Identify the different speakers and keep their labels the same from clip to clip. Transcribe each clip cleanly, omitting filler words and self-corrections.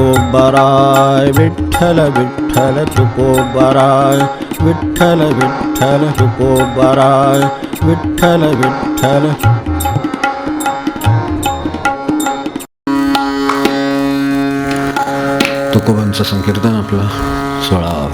Speaker 1: तुकोबाराय विठ्ठल विठ्ठल तुकोबाराय विठ्ठल विठ्ठल तुकोबाराय विठ्ठल विठ्ठल. तुकोबांचं संकीर्तन आपलं 16.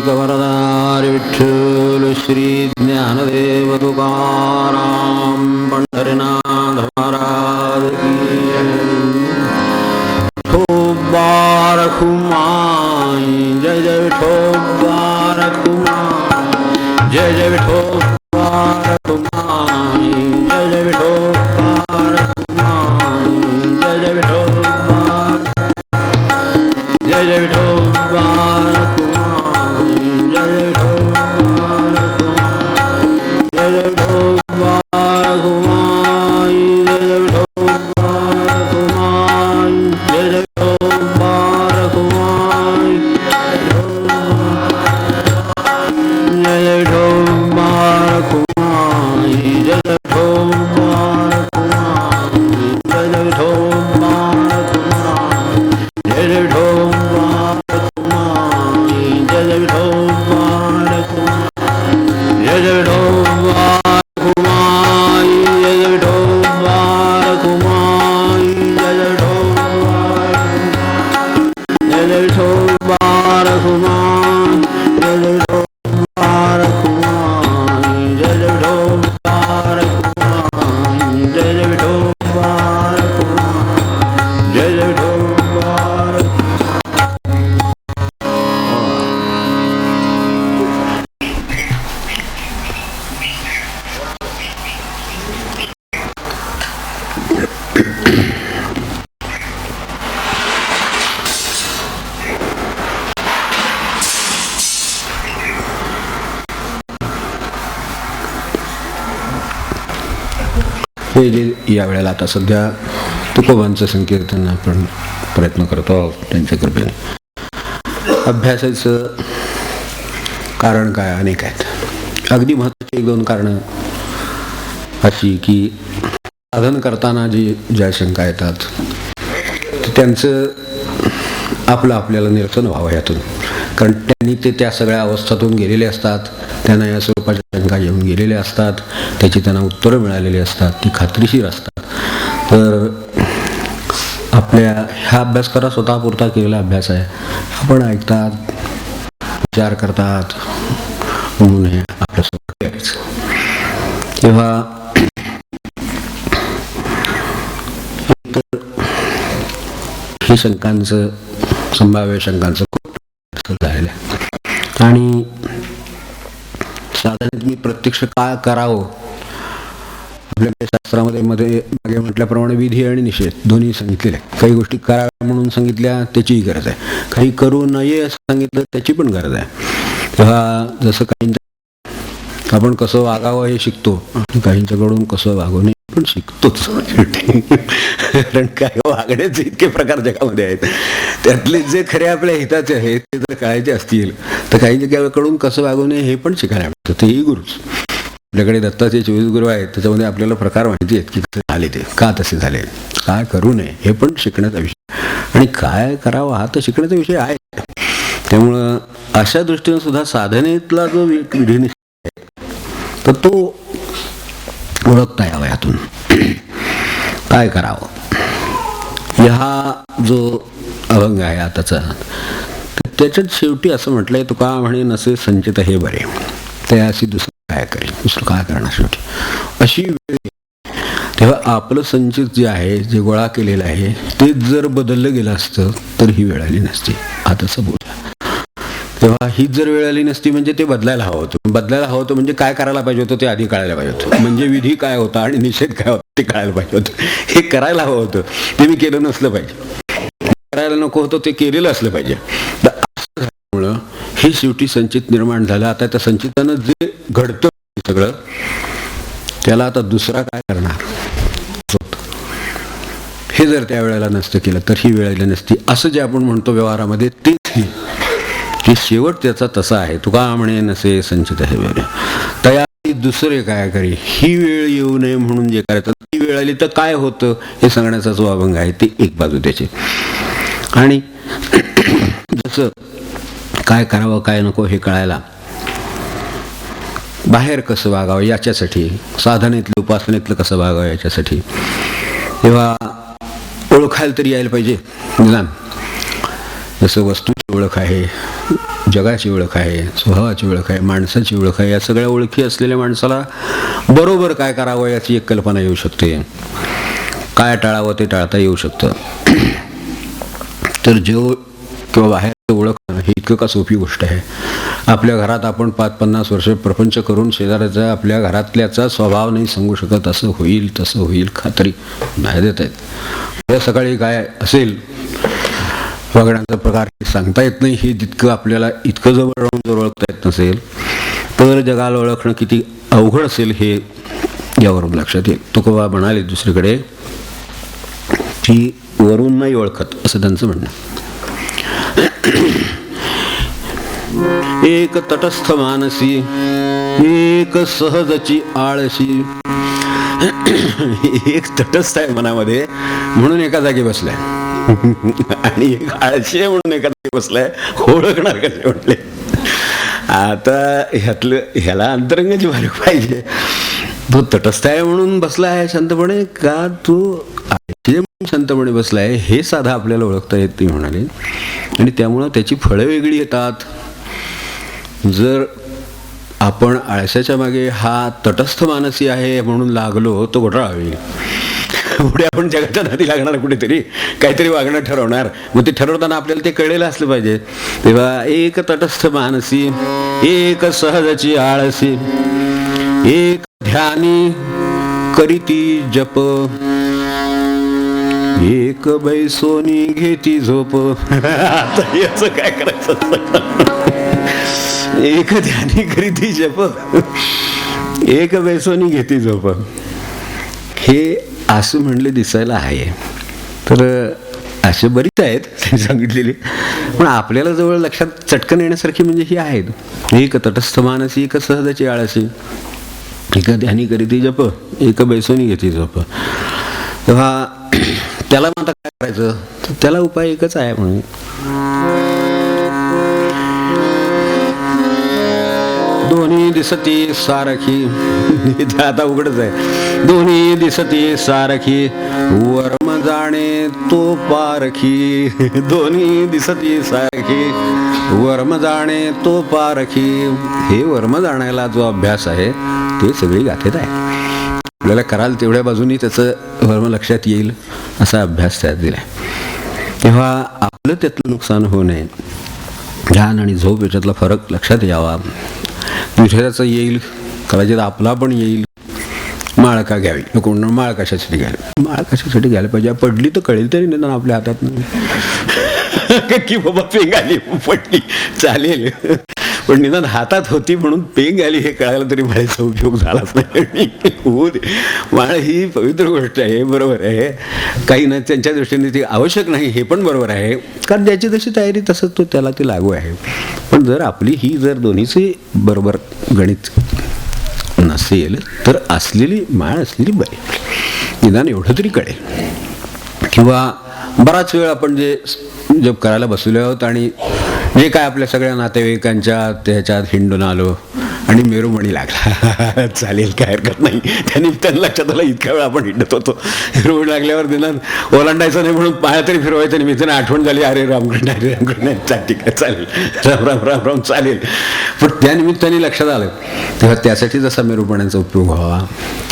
Speaker 2: गवरदार विठ्ठल श्री ज्ञानदेव तुकाराम पंढरीनाथ महाराज की विठोबा रखुमाई जय जय विठोबा रखुमाई जय जय विठोबा रखुमाई जय जय विठोबा रखुमाई जय जय विठोबा जय जय विठोबा हे जे या वेळेला आता सध्या तुकोबांचं संकीर्तन आपण प्रयत्न करतो आहोत त्यांच्या कृपेने. अभ्यासाचं कारण काय अनेक आहेत. अगदी महत्त्वाची 1-2 कारणं अशी की साधन करताना ज्या शंका येतात त्यांचं आपल्याला निरसन व्हावं यातून. कारण त्यांनी त्या सगळ्या अवस्थातून गेलेले असतात, त्यांना या स्वरूपाच्या शंका येऊन गेलेल्या असतात, त्याची त्यांना उत्तरं मिळालेली असतात, ती खात्रीशीर असतात. तर आपल्या ह्या अभ्यास करा स्वतःपुरता केलेला अभ्यास आहे. आपण ऐकतात, विचार करतात म्हणून हे आपल्यासोबत करायचं. तेव्हा हे शंकांचं संभाव्य शंकांचं खूप झालेलं आहे. आणि साधारण मी प्रत्यक्ष काय करावं, आपल्या शास्त्रामध्ये मागे म्हटल्याप्रमाणे विधी आणि निषेध दोन्ही सांगितलेले आहे. काही गोष्टी कराव्या म्हणून सांगितल्या त्याचीही गरज आहे, काही करू नये असं सांगितलं त्याची पण गरज आहे. तेव्हा जसं काहींचं आपण कसं वागावं हे शिकतो आणि काहींच्याकडून कसं वागू नये पण शिकतोच. कारण काय वागण्याचे इतके प्रकार जगामध्ये आहेत, त्यातले जे खरे आपल्या हिताचे आहेत ते जर कळायचे असतील तर काहींच्याकडून कसं वागू नये हे पण शिकायला मिळतं. तेही गुरुच. आपल्याकडे दत्ताचे 24 गुरु आहेत, त्याच्यामध्ये आपल्याला प्रकार माहिती आहेत की कसे झाले, ते का तसे झाले, काय करू नये हे पण शिकण्याचा विषय, आणि काय करावं हा तर शिकण्याचा विषय आहे. त्यामुळं अशा दृष्टीने सुद्धा साधनेतला जो विधी निषेध आहे तर तो ओळखता यावा यातून. काय करावं हा जो अभंग आहे आताचा, त्याच्यात शेवटी असं म्हटलंय, तुका म्हणे नसे संचित हे बरे, ते अशी दुसरं काय करेल, दुसरं काय करणार शेवटी अशी वेळ. तेव्हा आपलं संचित जे आहे, जे गोळा केलेलं आहे, ते जर बदललं गेलं असतं तर ही वेळ आली नसती. आता असं बोला. तेव्हा ही जर वेळ आली नसती म्हणजे ते बदलायला हवं होतं. बदलायला हवं होतं म्हणजे काय करायला पाहिजे होतं ते आधी कळायला पाहिजे होतं. म्हणजे विधी काय होता आणि निषेध काय होता ते कळायला पाहिजे होतं. हे करायला हवं होतं, ते मी केलं नसलं पाहिजे. करायला नको होतं ते केलेलं असलं पाहिजे. तर असं झाल्यामुळं हे शेवटी संचित निर्माण झालं. आता त्या संचितानं जे घडतं सगळं, त्याला आता दुसरा काय करणार, हे जर त्या वेळेला नसतं केलं तर ही वेळ आली नसती. असं जे आपण म्हणतो व्यवहारामध्ये तेच की शेवट त्याचा तसा आहे. तुका म्हणे नसे संचित आहे वेळ तयारी दुसरे काय करी, ही वेळ येऊ नये म्हणून जे करायचं, ती वेळ आली तर काय होतं हे सांगण्याचा जो अभंग आहे ते एक बाजू त्याची. आणि जसं काय करावं काय नको हे कळायला बाहेर कसं वागावं याच्यासाठी, साधनेतलं उपासनेतलं कसं वागावं याच्यासाठी, तेव्हा ओळखायला तरी यायला पाहिजे निदान. जसं वस्तूची ओळख आहे, जगाची ओळख आहे, स्वभावाची ओळख आहे, माणसाची ओळख आहे, या सगळ्या ओळखी असलेल्या माणसाला बरोबर काय करावं याची एक कल्पना येऊ शकते. काय टाळावं ते टाळता येऊ शकतं. तर जग किंवा बाहेर ओळखणं ही इतकं का सोपी गोष्ट आहे. आपल्या घरात आपण 5-50 वर्ष प्रपंच करून शेजाऱ्याचा, आपल्या घरातल्याचा स्वभाव नाही सांगू शकत. असं होईल तसं होईल खात्री नाही देत आहेत. उद्या सकाळी काय असेल वागण्याचा प्रकार सांगता येत नाही. हे जितकं आपल्याला इतकं जवळ राहून जर ओळखता येत नसेल तर जगाला ओळखणं किती अवघड असेल हे यावरून लक्षात येईल. तुकोबा म्हणाले दुसरीकडे की वरून नाही ओळखत असं त्यांचं म्हणणं. एक तटस्थ मानसी, एक सहजची आळशी. एक तटस्थ आहे मनामध्ये म्हणून एका जागी बसलाय आणि एक आळशी आहे म्हणून एका जागी बसलाय. ओळखणार कसे म्हटले. आता ह्याला अंतरंगाची फरक पाहिजे. तो तटस्थ आहे म्हणून बसला आहे शांतपणे का तो आळशी म्हणून शांतपणे बसलाय हे साधा आपल्याला ओळखता येत नाही म्हणाले. आणि त्यामुळं त्याची फळं वेगळी येतात. जर आपण आळशाच्या मागे हा तटस्थ मानसी आहे म्हणून लागलो तो घोटाळा होईल. पुढे आपण जगाच्या नादी लागणार, कुठेतरी काहीतरी वागणं ठरवणार. मग ते ठरवताना आपल्याला ते कळलेलं असलं पाहिजे. तेव्हा एक तटस्थ मानसी, एक सहजची आळसी, एक ध्यानी करीती जप, एक बैसोनी घेती झोप. आता याचं काय करायचं. एक ध्यानी करीती जप, एक बैसोनी घेती झोप. हे असं म्हणले दिसायला आहे. तर असे बरीच आहेत सांगितलेली, पण आपल्याला जवळ लक्षात चटकन येण्यासारखी म्हणजे ही आहेत. एक तटस्थ मानसी, एक सहजाची आळसी, एक ध्यानी करीती जप, एक बैसोनी घेती झोप. तेव्हा त्याला मग आता काय करायचं, तर त्याला उपाय एकच आहे. म्हणून दोन्ही दिसती सारखी. आता उघडच आहे. दोन्ही दिसती सारखी, वर्म जाणे तो पारखी. दोन्ही दिसती सारखी, वर्म जाणे तो पारखी. हे वर्म जाण्याला जो अभ्यास आहे ते सगळी गाठेत आहे. आपल्याला कराल तेवढ्या बाजूनी त्याचं वर्म लक्षात येईल असा अभ्यास त्यात दिलाय. तेव्हा आपलं त्यातलं नुकसान होऊ नये, ध्यान आणि झोप याच्यातला फरक लक्षात यावा. दुसऱ्याचं येईल, कदाचित आपला पण येईल. माळ का घ्यावी, कोण माळ कशासाठी घ्यावी, माळ कशासाठी घ्यायला पाहिजे. पडली तर कळेल तरी निदान आपल्या हातात नाही की बाबा पेंग आली पडली चालेल, पण निदान हातात होती म्हणून पेंग आली हे कळायला तरी माळेचा उपयोग झालाच नाही. माळ ही पवित्र गोष्ट आहे, बरोबर आहे. काही ना त्यांच्या दृष्टीने ती आवश्यक नाही हे पण बरोबर आहे, कारण ज्याची जशी तयारी तसं तो त्याला ती लागू आहे. पण जर आपली ही जर दोन्हीची बरोबर गणित नसेल तर असलेली माळ असलेली बरी, निदान एवढं तरी कळेल. किंवा बराच वेळ आपण जे जप करायला बसलो आहोत आणि जे काय आपल्या सगळ्या नातेवाईकांच्या त्याच्यात हिंडून आलो आणि मेरुमणी लागला. चालेल, काय हरकत नाही. त्या निमित्तानं लक्षात आलं इतका वेळ आपण हिंडत होतो. मेरुमणी लागल्यावर दिनात ओलांडायचं नाही म्हणून पाया तरी फिरवायचं निमित्तानं आठवण झाली, अरे रामकृष्ण, अरे रामकृष्ण, ठीक आहे, चालेल, राम राम राम राम, चालेल. पण त्या निमित्ताने लक्षात आलं. तेव्हा त्यासाठी जसा मेरुपणाचा उपयोग व्हावा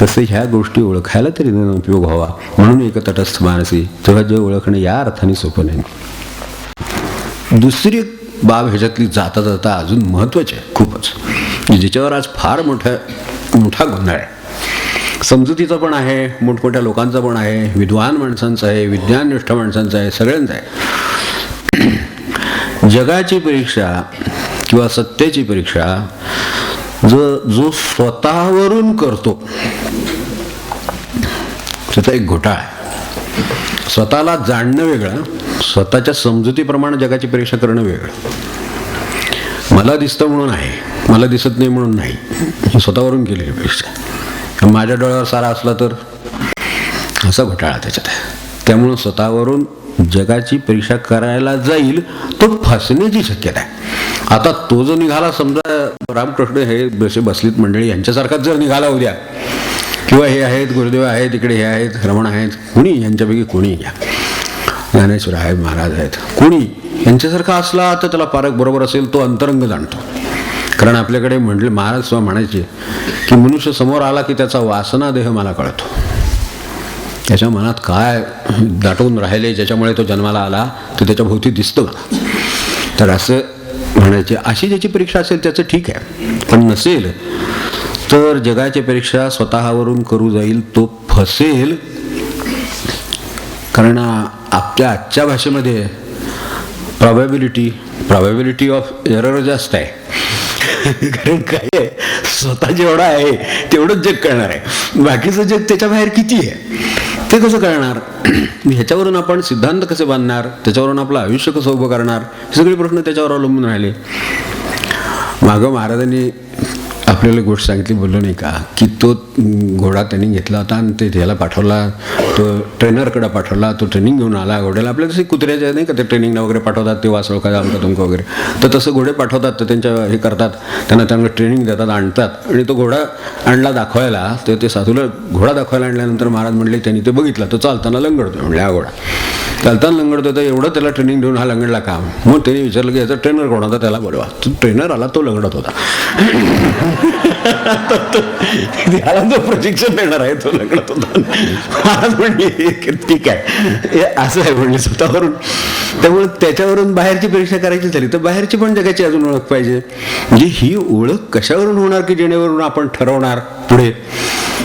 Speaker 2: तसे ह्या गोष्टी ओळखायला तरी उपयोग व्हावा म्हणून एक तटस्थ मानसी. तेव्हा जे ओळखणं या अर्थाने सोपं नाही. दुसरी बाब ह्याच्यातली जाता जाता अजून महत्त्वाची आहे खूपच, ज्याच्यावर आज फार मोठा गोंधळ आहे. समजुतीचा पण आहे, मोठमोठ्या लोकांचा पण आहे, विद्वान माणसांचा आहे, विज्ञाननिष्ठ माणसांचा आहे, सगळ्यांचा आहे. जगाची परीक्षा किंवा सत्याची परीक्षा जो स्वतःवरून करतो त्याचा एक घोटाळा आहे. स्वतःला जाणणं वेगळं, स्वतःच्या समजुतीप्रमाणे जगाची परीक्षा करणं वेगळं. मला दिसतं म्हणून आहे, मला दिसत नाही म्हणून नाही, ही स्वतःवरून केलेली परीक्षा. माझ्या डोळ्यावर सारा असला तर असा घोटाळा त्याच्यात आहे. त्यामुळं स्वतःवरून जगाची परीक्षा करायला जाईल तो फसण्याची शक्यता आहे. आता तो जो निघाला, समजा रामकृष्ण हे जसे बसलीत मंडळी यांच्यासारखाच जर निघाला उद्या, किंवा हे आहेत गुरुदेव आहेत, इकडे हे आहेत, रमण आहेत, कुणी यांच्यापैकी कोणी घ्या, ज्ञानेश्वर आहेत, महाराज आहेत, कोणी यांच्यासारखा असला तर त्याला पारख बरोबर असेल, तो अंतरंग जाणतो. कारण आपल्याकडे म्हटले महाराज स्वतः म्हणायचे की मनुष्य समोर आला की त्याचा वासना देह मला कळतो, त्याच्या मनात काय दाटून राहिले, ज्याच्यामुळे तो जन्माला आला ते त्याच्या भोवती दिसतं मला. तर असं म्हणायचे. अशी ज्याची परीक्षा असेल त्याचं ठीक आहे, पण नसेल तर जगाची परीक्षा स्वतःवरून करू जाईल तो फसेल. कारण आपल्या आजच्या भाषेमध्ये प्रॉबॅबिलिटी ऑफ एरर जास्त आहे. कारण काय आहे, स्वतः जेवढा आहे तेवढंच जग कळणार आहे, बाकीचं जग त्याच्या बाहेर किती आहे ते कसं कळणार. ह्याच्यावरून आपण सिद्धांत कसे बांधणार, त्याच्यावरून आपलं आयुष्य कसं उभं करणार, हे सगळे प्रश्न त्याच्यावर अवलंबून राहिले. मागं महाराजांनी आपल्याला गोष्ट सांगितली, बोललो नाही का, की तो घोडा त्यांनी घेतला होता आणि ते त्याला पाठवला, तो ट्रेनरकडे पाठवला, तो ट्रेनिंग घेऊन आला घोड्याला. आपल्या जसे कुत्र्याचे नाही का ते ट्रेनिंगला वगैरे पाठवतात, ते वासळ काय आमका तुमका वगैरे, तर तसं घोडे पाठवतात, तर त्यांच्या हे करतात, त्यांना ट्रेनिंग देतात, आणतात. आणि तो घोडा आणला दाखवायला, तर ते साधूला घोडा दाखवायला आणल्यानंतर महाराज म्हणले त्यांनी ते बघितलं, तो चालताना लंगडतो. म्हणले हा घोडा चालताना लंगडतो, तर एवढं त्याला ट्रेनिंग देऊन हा लंगडला का. मग त्यांनी विचारलं की याचा ट्रेनर कोण होता, त्याला बोलवा. तो ट्रेनर आला, तो लंगडत होता. त्याला जो प्रशिक्षण देणार आहे तो लंगडत होता. महाराज म्हणले ठीक आहे, हे असं आहे म्हणले स्वतःवरून. त्यामुळे त्याच्यावरून बाहेरची परीक्षा करायची झाली तर बाहेरची पण जगाची अजून ओळख पाहिजे. म्हणजे ही ओळख कशावरून होणार की जेणेवरून आपण ठरवणार पुढे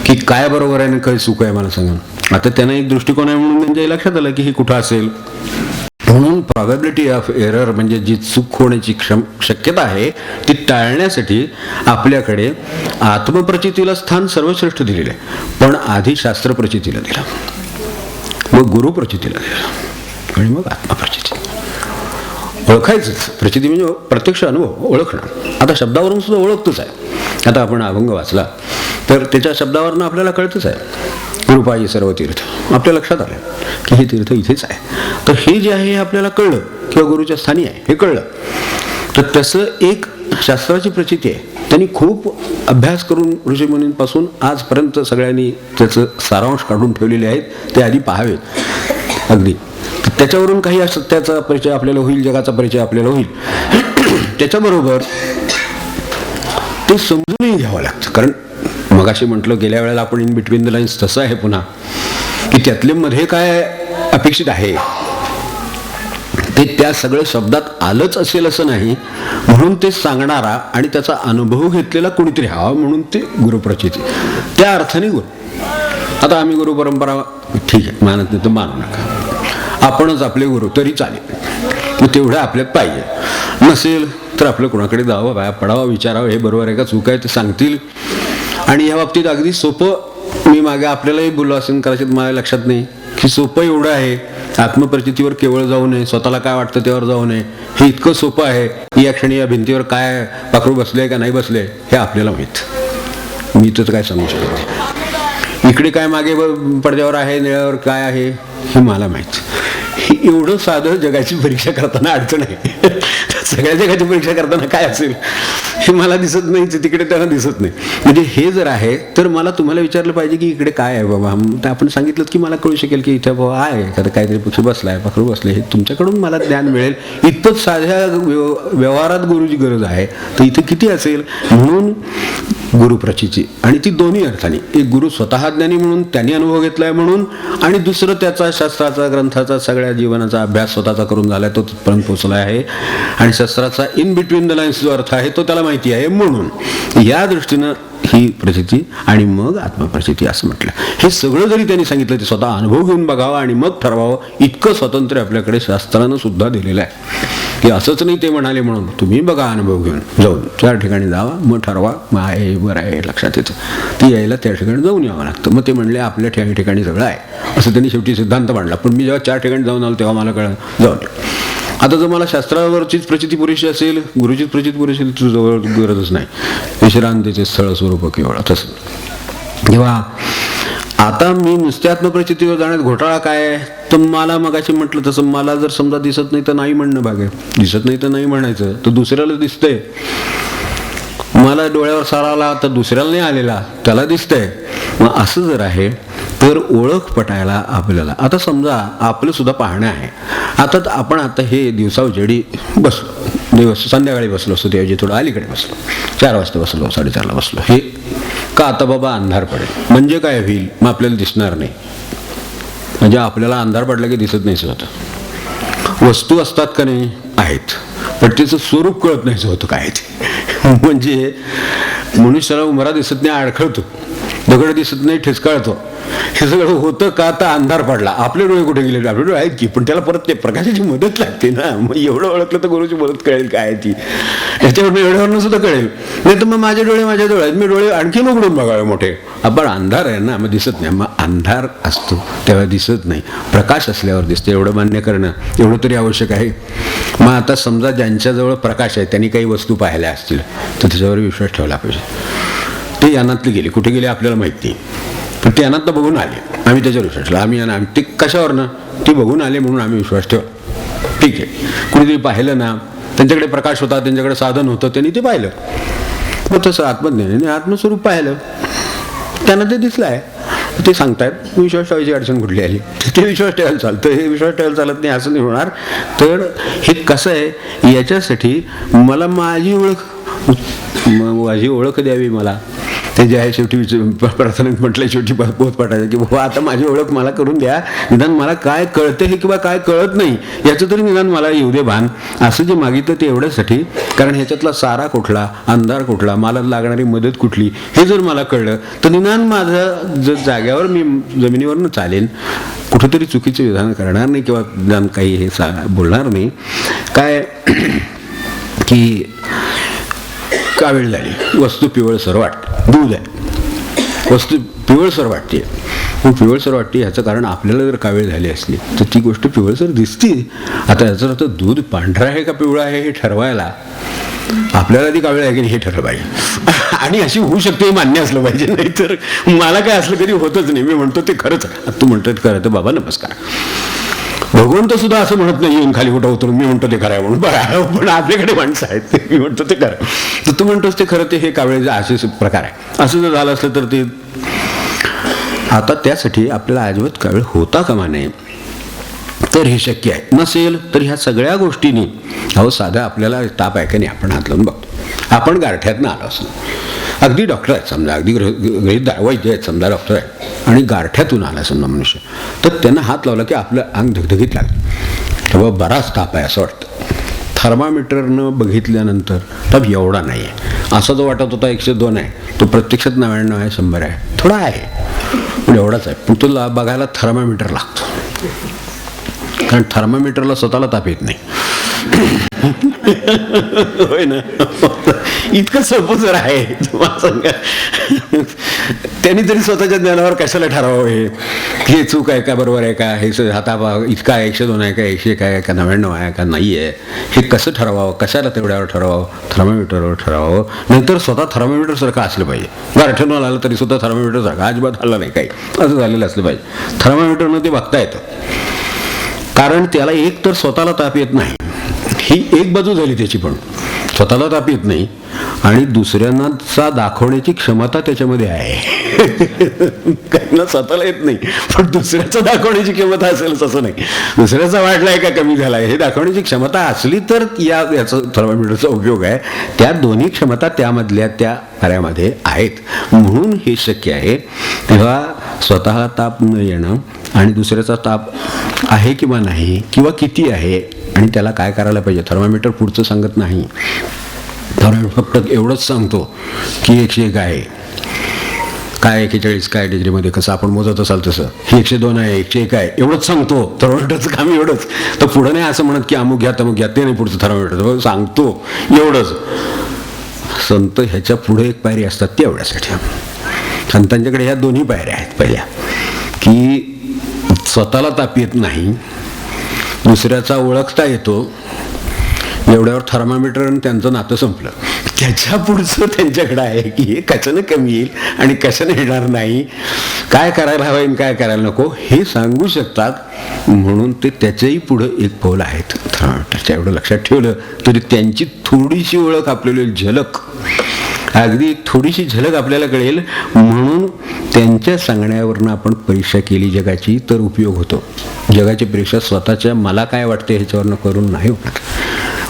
Speaker 2: की काय बरोबर आहे आणि काय चूक आहे, मला सांगा. आता त्यांना एक दृष्टिकोन आहे म्हणून म्हणजे लक्षात आलं की हे कुठं असेल. म्हणून प्रॉबॅबिलिटी ऑफ एरर म्हणजे जी चूक होण्याची शक्यता आहे ती टाळण्यासाठी आपल्याकडे आत्मप्रचितीला स्थान सर्वश्रेष्ठ दिलेलं आहे, पण आधी शास्त्रप्रचितीला दिलं, मग गुरुप्रचितीला दिलं आणि मग आत्मप्रचिती. ओळखायचंच, प्रचिती म्हणजे प्रत्यक्ष अनुभव, ओळखणं. आता शब्दावरून सुद्धा ओळखतच आहे. आता आपण अभंग वाचला तर त्याच्या शब्दावरनं आपल्याला कळतच आहे, गुरुपायी सर्व तीर्थ. आपल्या लक्षात आलं की हे तीर्थ इथेच आहे. तर हे जे आहे हे आपल्याला कळलं किंवा गुरुच्या स्थानी आहे हे कळलं. तर तसं एक शास्त्राची प्रचिती आहे. त्यांनी खूप अभ्यास करून ऋषीमुनींपासून आजपर्यंत सगळ्यांनी त्याचं सारांश काढून ठेवलेले आहेत, ते आधी पाहावेत अगदी. त्याच्यावरून काही सत्याचा परिचय आपल्याला होईल, जगाचा परिचय आपल्याला होईल. त्याच्याबरोबर ते समजूनही घ्यावं लागतं. कारण मगाशी म्हटलं गेल्या वेळेला आपण इन बिटवीन द लाईन्स तसं आहे पुन्हा की त्यातले मध्ये काय अपेक्षित आहे ते त्या सगळं शब्दात आलंच असेल असं नाही, म्हणून ते सांगणारा आणि त्याचा अनुभव घेतलेला कोणीतरी हवा, म्हणून ते गुरुप्रचिती. त्या अर्थाने गुरु. आता आम्ही गुरु परंपरा ठीक आहे मानत नाही तर मानू नका, आपणच आपले गुरु तरी चालेल, मग तेवढं आपल्यात पाहिजे. नसेल तर आपलं कोणाकडे जावं, बाया पडावं, विचारावं हे बरोबर आहे का चूक आहे ते सांगतील. आणि या बाबतीत अगदी सोपं, मी मागे आपल्यालाही बोललो असेल कदाचित मला लक्षात नाही की सोपं एवढं आहे, आत्मप्रचितीवर केवळ जाऊ नये, स्वतःला काय वाटतं त्यावर जाऊ नये, हे इतकं सोपं आहे. या क्षणी या भिंतीवर काय पाखरू बसले का नाही बसले हे आपल्याला माहीत, मी तर काय सांगू शकत नाही. इकडे काय मागे पडद्यावर आहे, निळ्यावर काय आहे हे मला माहीत. एवढं साधं जगाची परीक्षा करताना अडचण आहे. सगळ्या जगाची परीक्षा करताना काय असेल हे मला दिसत नाही, तिकडे त्यांना दिसत नाही. म्हणजे हे जर आहे तर मला तुम्हाला विचारलं पाहिजे की इकडे काय आहे बाबा. तर आपण सांगितलं की मला कळू शकेल की इथे बाबा आहे एखादं काहीतरी पक्षी बसलाय, पाखरू बसले, हे तुमच्याकडून मला ज्ञान मिळेल. इतकंच साध्या व्यवहारात गुरुची गरज आहे. तर इथे किती असेल. म्हणून गुरुप्रचिती, आणि ती दोन्ही अर्थाने, एक गुरु स्वतः ज्ञानी म्हणून त्यांनी अनुभव घेतलाय म्हणून, आणि दुसरं त्याचा शास्त्राचा ग्रंथाचा सगळ्या जीवनाचा अभ्यास स्वतःचा करून झालाय, तो तिथपर्यंत पोहोचला आहे. आणि शास्त्राचा इन बिटवीन द लाईन्स जो अर्थ आहे तो त्याला माहिती आहे. म्हणून या दृष्टीनं ही प्रचिती आणि मग आत्मप्रचिती असं म्हटलं. हे सगळं जरी त्यांनी सांगितलं ते स्वतः अनुभव घेऊन बघावं आणि मग ठरवावं, इतकं स्वातंत्र्य आपल्याकडे शास्त्रानं सुद्धा दिलेलं आहे. की असंच नाही ते म्हणाले म्हणून तुम्ही बघा अनुभव घेऊन जाऊन 4 ठिकाणी जावा, मग ठरवा, मग आहे बरं आहे लक्षात येतं. ती यायला त्या ठिकाणी जाऊन यावं लागतं. मग ते म्हणले आपल्या ठिकाणी सगळं आहे असं त्यांनी शेवटी सिद्धांत मांडला. पण मी जेव्हा 4 ठिकाणी जाऊन आलो तेव्हा मला कळलं जाऊन. आता जर मला शास्त्रावरचीच प्रचिती पुरेशी असेल, गुरुचीच प्रचिती पुरेशी असेल, जवळ गरजच नाही. विश्रांतीचे स्थळ स्वरूप केवळ तसं. जेव्हा आता मी नुसत्या आत्मप्रचितीवर जाण्यात घोटाळा काय आहे, तर मला मगाशी म्हटलं तसं मला जर समजा दिसत नाही तर नाही म्हणणं भाग आहे. दिसत नाही तर नाही म्हणायचं. तर दुसऱ्याला दिसतंय, मला डोळ्यावर सारा आला तर दुसऱ्याला नाही आलेला, त्याला दिसतंय. मग असं जर आहे तर ओळख पटायला आपल्याला, आता समजा आपलं सुद्धा पाहणं आहे. आता हे दिवसा उजेडी बसलो, संध्याकाळी बसलो असतो, त्याऐवजी थोडं अलीकडे बसलो, 4 वाजता बसलो, 4:30ला बसलो. हे का आता बाबा अंधार पडेल म्हणजे काय होईल, मग आपल्याला दिसणार नाही. म्हणजे आपल्याला अंधार पडला की दिसत नाही होतं. वस्तू असतात का नाही, आहेत, पण त्याचं स्वरूप कळत नाही होतं काय ते. म्हणजे मनुष्याला उमरा दिसत नाही, अडखळतो, दगड दिसत नाही, ठिचकाळतो. हे सगळं होतं का आता अंधार पडला. आपले डोळे कुठे गेले, आपले डोळे आहेत की, पण त्याला परत ते प्रकाशाची मदत लागते ना. मग एवढं ओळखलं तर गुरुची मदत कळेल काय आहे ती, याच्यावरनं एवढ्यावरनं सुद्धा कळेल. नाही तर मग माझे डोळे आहेत, मी डोळे आणखी उघडून बघावे मोठे. आपण अंधार आहे ना, मग दिसत नाही. मग अंधार असतो तेव्हा दिसत नाही, प्रकाश असल्यावर दिसते. एवढं मान्य करणं एवढं तरी आवश्यक आहे. मग आता समजा ज्यांच्याजवळ प्रकाश आहे त्यांनी काही वस्तू पाहिल्या असतील तर त्याच्यावर विश्वास ठेवला पाहिजे. ते यानातले गेले, कुठे गेले आपल्याला माहिती नाही, पण ते यानातलं बघून आले, आम्ही त्याच्यावर विश्वास ठेवला. आम्ही ते कशावरनं, ते बघून आले म्हणून आम्ही विश्वास ठेवला. ठीक आहे. कुणीतरी पाहिलं ना, त्यांच्याकडे प्रकाश होता, त्यांच्याकडे साधन होतं, त्यांनी ते पाहिलं. मग तसं आत्मज्ञानाने आत्मस्वरूप पाहिलं, त्यांना ते दिसलं आहे. ते सांगतायत विश्वास ठेवायची अडचण कुठली आली, ते विश्वास ठेवायला चालतं, हे विश्वास ठेवायला चालत नाही असं नाही होणार. तर हे कसं आहे, याच्यासाठी मला माझी ओळख द्यावी. मला ते जे आहे शेवटी प्राथमिक म्हटलं, शेवटी पोत पाठायचं की बाबा आता माझी ओळख मला करून द्या, निदान मला काय कळतं हे किंवा काय कळत नाही याचं तरी निदान मला येऊ दे भान. असं जे मागितलं ते एवढ्यासाठी, कारण ह्याच्यातला सारा कुठला, अंधार कुठला, मला लागणारी मदत कुठली हे जर मला कळलं तर निदान माझं जर जाग्यावर मी जमिनीवरनं चालेन, कुठेतरी चुकीचे विधान करणार नाही किंवा निदान काही हे बोलणार नाही. काय की कावीळ झाली, वस्तू पिवळसर वाटते, दूध आहे, वस्तू पिवळसर वाटते. मग पिवळसर वाटते ह्याचं कारण आपल्याला जर कावीळ झाली असली तर ती गोष्ट पिवळसर दिसते. आता याचा अर्थ दूध पांढरा आहे का पिवळा आहे हे ठरवायला आपल्याला ती कावीळ आहे की हे ठरलं पाहिजे. आणि अशी होऊ शकते हे मान्य असलं पाहिजे, नाही तर मला काय असलं कधी होतच नाही. मी म्हणतो ते खरंच, तू म्हणतो ते खरं तर बाबा नमस्कार. भगवंत सुद्धा असं म्हणत नाही येऊन खाली कुठं उतरून मी म्हणतो ते खरं आहे म्हणून. बरं, पण आपल्याकडे माणसं आहेत, मी म्हणतो ते खरं, तर तू म्हणतोस ते खरं, ते हे कावळे असे प्रकार आहे. असं जर झालं असलं तर ते आता त्यासाठी आपल्याला अजिबात कावीळ होता कामा नये. तर हे शक्य आहे. नसेल तर ह्या सगळ्या गोष्टींनी, अहो साधा आपल्याला ताप आहे का नाही आपण हात लावून बघतो. आपण गारठ्यातनं आलो असलो, अगदी डॉक्टर आहेत समजा, अगदी वैद्य आहेत समजा, डॉक्टर आहेत, आणि गारठ्यातून आला समजा मनुष्य, तर त्यांना हात लावला की आपलं अंग धगधगीत लागलं, तेव्हा बराच ताप आहे असं वाटतं. थर्मामीटरनं बघितल्यानंतर ताप एवढा नाही आहे, असा जो वाटत होता 102 आहे तो प्रत्यक्षात 99 आहे, 100 आहे, थोडा आहे पण एवढाच आहे. पण तो बघायला थर्मामीटर लागतो, कारण थर्मामीटरला स्वतःला ताप येत नाही. होय ना, इतकं सोपं जर आहे तुम्हाला सांगा. त्यांनी तरी स्वतःच्या ज्ञानावर कशाला ठरवावं हे चूक आहे का बरोबर आहे का, हे हाता इतका 102 आहे का 101 आहे का 99 आहे का नाही आहे, हे कसं ठरवावं, कशाला तेवढ्यावर ठरवावं, थर्मामीटरवर ठरवावं. नंतर स्वतः थर्मामीटर सारखं असलं पाहिजे. गारठ्यानं आलं तरी सुद्धा थर्मामीटर सारखं अजिबात हल्ला नाही काही, असं झालेलं असलं पाहिजे. थर्मामीटरनं ते बघता येतं. कारण त्याला एक तर स्वतःला ताप येत नाही, ही एक बाजू झाली त्याची, पण स्वतःला ताप येत नाही आणि दुसऱ्यांचा दाखवण्याची क्षमता त्याच्यामध्ये आहे. काहींना स्वतःला येत नाही पण दुसऱ्याचा दाखवण्याची क्षमता असेल तसं नाही. दुसऱ्याचा वाढलाय का कमी झालाय हे दाखवण्याची क्षमता असली तर याचा थर्मामीटरचा उपयोग आहे. त्या दोन्ही क्षमता त्यामधल्या त्या कार्यामध्ये आहेत, म्हणून हे शक्य आहे. तेव्हा स्वतःला ताप न येणं आणि दुसऱ्याचा ताप आहे किंवा नाही किंवा किती आहे आणि त्याला काय करायला पाहिजे, थर्मामीटर पुढचं सांगत नाही. थर्मामीटर फक्त एवढंच सांगतो की 101 आहे, काय 41 काय डिग्रीमध्ये कसं आपण मोजत असाल तसं, हे 102 आहे 101 आहे एवढंच सांगतो. थर्मामीटरचं काम एवढंच. तर पुढं नाही असं म्हणत की अमुक घ्या तमुक घ्या, ते नाही पुढचं थर्मामीटर सांगतो एवढंच. संत ह्याच्या पुढे एक पायरी असतात ते एवढ्यासाठी. संतांच्याकडे ह्या दोन्ही पायऱ्या आहेत. पहिल्या की स्वतःला ताप येत नाही, दुसऱ्याचा ओळखता येतो, एवढ्यावर थर्मामीटर आणि त्यांचं नातं संपलं. त्याच्या पुढचं त्यांच्याकडे आहे की हे कशानं कमी येईल आणि कशानं येणार नाही, काय करायला हवं आणि काय करायला नको हे सांगू शकतात. म्हणून ते त्याच्याही पुढं एक पाऊल आहेत थर्मामीटरच्या. एवढं लक्षात ठेवलं तरी त्यांची थोडीशी ओळख आपल्याला झलक, अगदी थोडीशी झलक आपल्याला कळेल. म्हणून त्यांच्या सांगण्यावरनं आपण परीक्षा केली जगाची तर उपयोग होतो. जगाची परीक्षा स्वतःच्या मला काय वाटते ह्याच्यावरनं करून नाही होणार.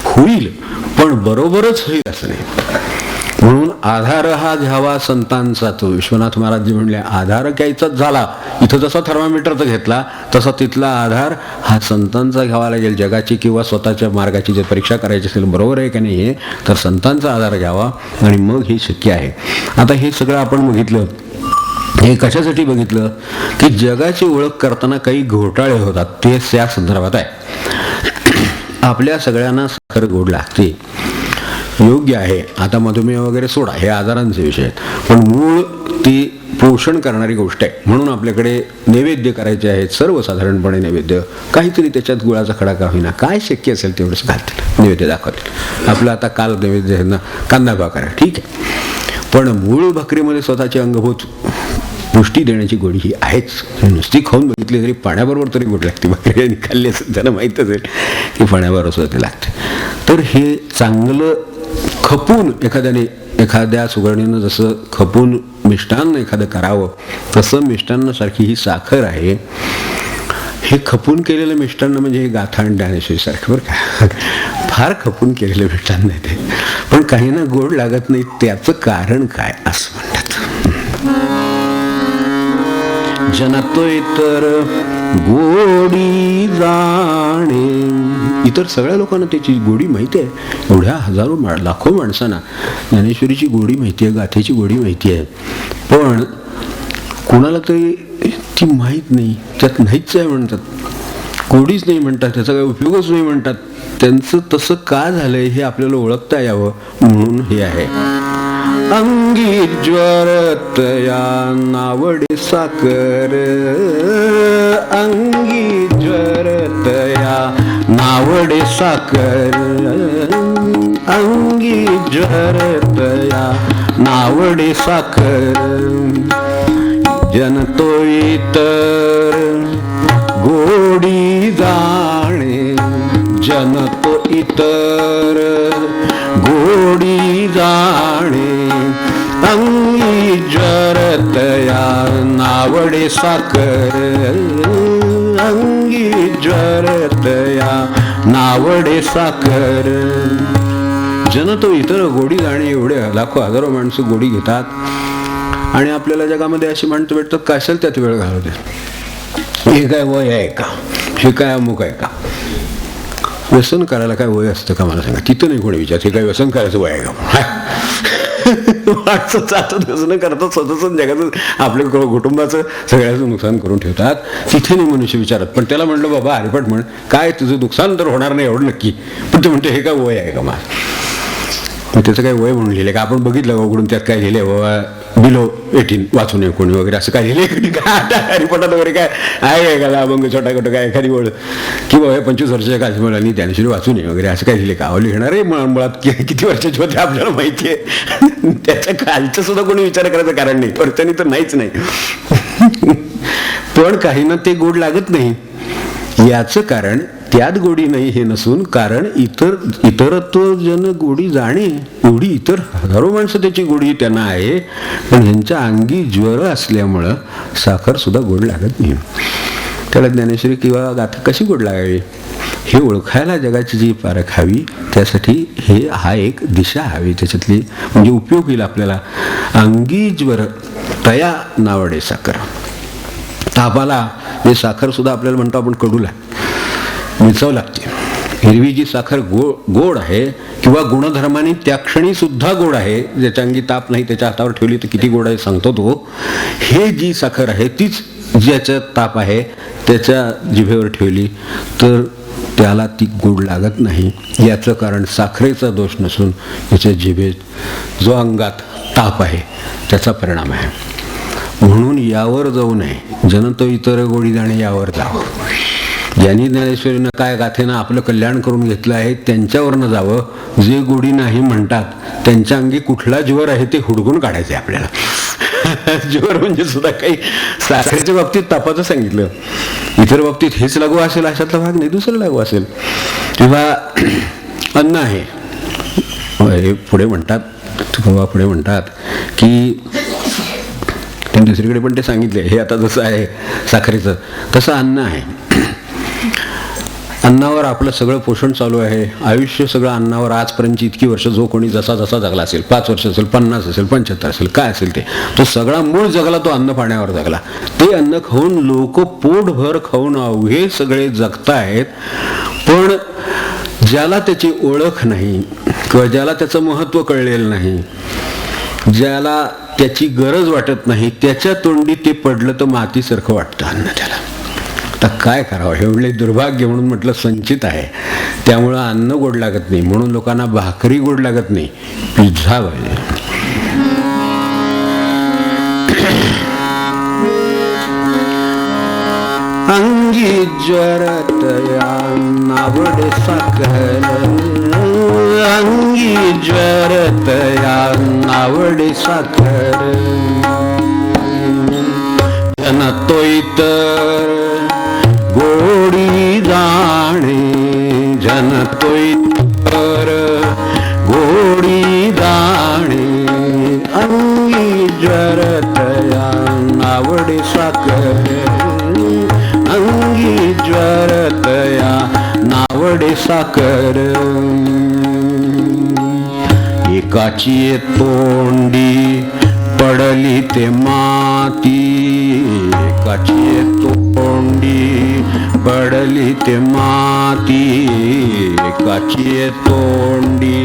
Speaker 2: होईल पण बरोबरच होईल असं नाही. म्हणून आधार हा घ्यावा संतांचा. तो विश्वनाथ महाराज जी म्हणले आधार घ्यायचाच झाला, इथं जसा थर्मामीटरचा घेतला तसा तिथला आधार हा संतांचा घ्यावा लागेल. जगाची किंवा स्वतःच्या मार्गाची जर परीक्षा करायची असेल, बरोबर आहे का नाही, हे तर संतांचा आधार घ्यावा आणि मग हे शक्य आहे. आता हे सगळं आपण बघितलं. हे कशासाठी बघितलं की जगाची ओळख करताना काही घोटाळे होतात, ते त्या संदर्भात आहे. आपल्या सगळ्यांना साखर गोड लागते, योग्य आहे. आता मधुमेह वगैरे सोडा, हे आजारांचे विषय आहेत, पण मूळ ती पोषण करणारी गोष्ट आहे. म्हणून आपल्याकडे नैवेद्य करायचे आहेत, सर्वसाधारणपणे नैवेद्य काहीतरी त्याच्यात गुळाचा खडा का होईना, काय शक्य असेल तेवढंच घालतील, नैवेद्य दाखवतील. आपलं आता काल नैवेद्य आहे ना, कांदा भाकर आहे, ठीक आहे. पण मूळ भाकरीमध्ये स्वतःची अंगभूत पुष्टी देण्याची गोडी ही आहेच. नुसती खाऊन बघितली तरी पाण्याबरोबर तरी गोड लागते भाकरी, आणि खाल्ली असेल त्यांना माहीतच आहे की पाण्याबरोबर सुद्धा ते लागते. तर हे चांगलं खपून एखाद्या सुगरणीनं जसं खपून मिष्टान्न एखादं करावं, तसं मिष्टान्नासारखी ही साखर आहे. हे खपून केलेलं मिष्टान्न म्हणजे हे गाथा आणि ज्ञानेश्वरीसारखं बरं का, फार खपून केलेलं मिष्टान्न आहे ते. पण काहींना गोड लागत नाही, त्याचं कारण काय असं म्हणतात. जनतो इतर गोडी जाणे. इतर सगळ्या लोकांना त्याची गोडी माहिती आहे. एवढ्या हजारो लाखो माणसांना ज्ञानेश्वरीची गोडी माहिती आहे, गाथेची गोडी माहिती आहे. पण कुणाला तरी ती माहीत नाही, त्यात नाहीच आहे म्हणतात, गोडीच नाही म्हणतात, त्याचा काही उपयोगच नाही म्हणतात. त्यांचं तसं का झालंय हे आपल्याला ओळखता यावं म्हणून हे आहे. अंगी ज्वरतया नावडे साखर, अंगी ज्वरतया नावडे साखर, अंगी ज्वरतया नावडे साखर. जनतो इतर गोडी जाणे, जनतो इतर गोडी जाणे. अंगी ज्वरतया नावडे साखर, अंगी ज्वरतया नावडे साखर. जनतो इतर गोडी जाणे. एवढे लाखो हजारो माणसं गोडी घेतात आणि आपल्याला जगामध्ये अशी माणसं भेटतात का असेल त्यात वेळ घालवते. हे काय वय आहे का, हे काय अमुक आहे का. व्यसन करायला काय वय असतं का मला सांगा. तिथं नाही कोणी विचार हे काय व्यसन करायचं वय आहे का. माणसं जातात व्यसन करतात, स्वतःच जगाचं आपल्या कुटुंबाचं सगळ्याचं नुकसान करून ठेवतात. तिथे नाही मनुष्य विचारत. पण त्याला म्हटलं बाबा हरिपट म्हण, काय तुझं नुकसान तर होणार नाही एवढं नक्की, पण ते म्हणते हे काय वय आहे का माझं. त्याचं काय वय म्हणून लिहिले का आपण बघितलं उघडून त्यात काय लिहिले बाबा बिलो 18 वाचू नये कोणी वगैरे असं काय लिहिले काय हरिपटात वगैरे काय आहे का अभंग छोटा छोटा काय एखादी ओळ किंवा 25 वर्षाच्या काळजी मुलांनी ज्ञानेश्वरी वाचू नये वगैरे असं काय लिहिले का. लिहिणार आहे मुळात किती वर्षाचे होते आपल्याला माहिती आहे. त्याच्या खालचं सुद्धा कोणी विचार करायचं कारण नाही, वरच्यानी तर नाहीच नाही. पण काहींना ते गोड लागत नाही. याचं कारण त्यात गोडी नाही हे नसून कारण इतरत्वजन गोडी जाणे एवढी इतर हजारो माणसं त्याची गोडी त्यांना आहे, पण ह्यांच्या अंगी ज्वर असल्यामुळं साखर सुद्धा गोड लागत नाही. त्याला ज्ञानेश्वरी किंवा गाथा कशी गोड लागावी हे ओळखायला जगाची जी पारख हवी, त्यासाठी हा एक दिशा हवी त्याच्यातली, म्हणजे उपयोग होईल आपल्याला. अंगी ज्वर तया नावडे साखर. तापाला हे साखर सुद्धा आपल्याला म्हणतो आपण कडूला मिचव लागते. हिरवी जी साखर गोड आहे किंवा गुणधर्माने त्या क्षणी सुद्धा गोड आहे, ज्याच्या अंगी ताप नाही त्याच्या हातावर ठेवली तर किती गोड आहे सांगतो तो. हे जी साखर आहे तीच ज्याचा ताप आहे त्याच्या जिभेवर ठेवली तर त्याला ती गोड लागत नाही. याचं कारण साखरेचा दोष नसून त्याच्या जिभेत जो अंगात ताप आहे त्याचा परिणाम आहे. म्हणून यावर जाऊ नये. जनतो इतर गोडी जाणे यावर जावं. ज्यांनी ज्ञानेश्वरीनं काय गाथेनं आपलं कल्याण करून घेतलं आहे त्यांच्यावरनं जावं. जे गोडी नाही म्हणतात त्यांच्या अंगी कुठला ज्वर आहे ते हुडकून काढायचं आहे आपल्याला. ज्वर म्हणजे सुद्धा काही साखरेच्या बाबतीत तापाचं सांगितलं, इतर बाबतीत हेच लागू असेल अशातला भाग नाही, दुसरं लागू असेल. किंवा अन्न आहे, हे पुढे म्हणतात तुकोबा पुढे म्हणतात की दुसरीकडे पण ते सांगितले. हे आता जसं आहे साखरेचं तसं अन्न आहे. अन्नावर आपलं सगळं पोषण चालू आहे. आयुष्य सगळं अन्नावर आजपर्यंतची इतकी वर्ष जो कोणी जसा जसा जगला असेल, 5 वर्ष असेल, 50 असेल, 75 असेल, काय असेल ते, तो सगळा मूळ जगला तो अन्न पाण्यावर जगला. ते अन्न खाऊन लोक पोटभर खाऊन अवघे सगळे जगतायत. पण ज्याला त्याची ओळख नाही किंवा ज्याला त्याचं महत्त्व कळलेलं नाही, ज्याला त्याची गरज वाटत नाही, त्याच्या तोंडी ते पडलं तर मातीसारखं वाटतं अन्न त्याला. आता काय करावं, हे म्हणले दुर्भाग्य. म्हणून म्हटलं संचित आहे त्यामुळं अन्न गोड लागत नाही. म्हणून लोकांना भाकरी गोड लागत नाही, पिझ्झा पाहिजे. अंगी ज्वरतया नावडे साखर, अंगी ज्वरतया नावडे साखर. जन तो इतर गोडी जाणे, जन तो इतर गोडी जाणे. अंगी ज्वरतया नावडे साखर, अंगी ज्वरतया नावडे साखर. एकाची तोंडी पडली ते माती, एकाची तोंडी पडली ते माती, एकाची तोंडी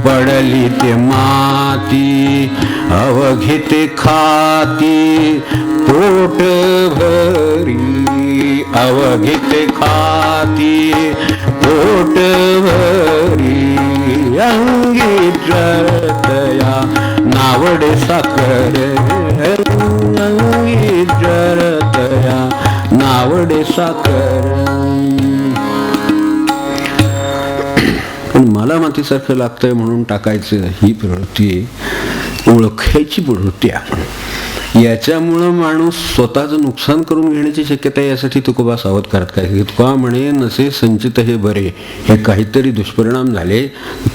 Speaker 2: पडली ते माती. अवघे ते खाती पोट भरी, अवघे ते खाती पोट भरी. अंगी ज्वरतया नावडे साखर, अंगी ज्वरतया नावडे साखर. पण मला मातीसारखं लागतंय म्हणून टाकायचं ही प्रवृत्ती ओळखायची प्रवृत्ती आपण. याच्यामुळं माणूस स्वतःचं नुकसान करून घेण्याची शक्यता आहे. यासाठी तुकोबा सावध करत काय तुकोबा म्हणे नसे संचित हे बरे. हे काहीतरी दुष्परिणाम झाले,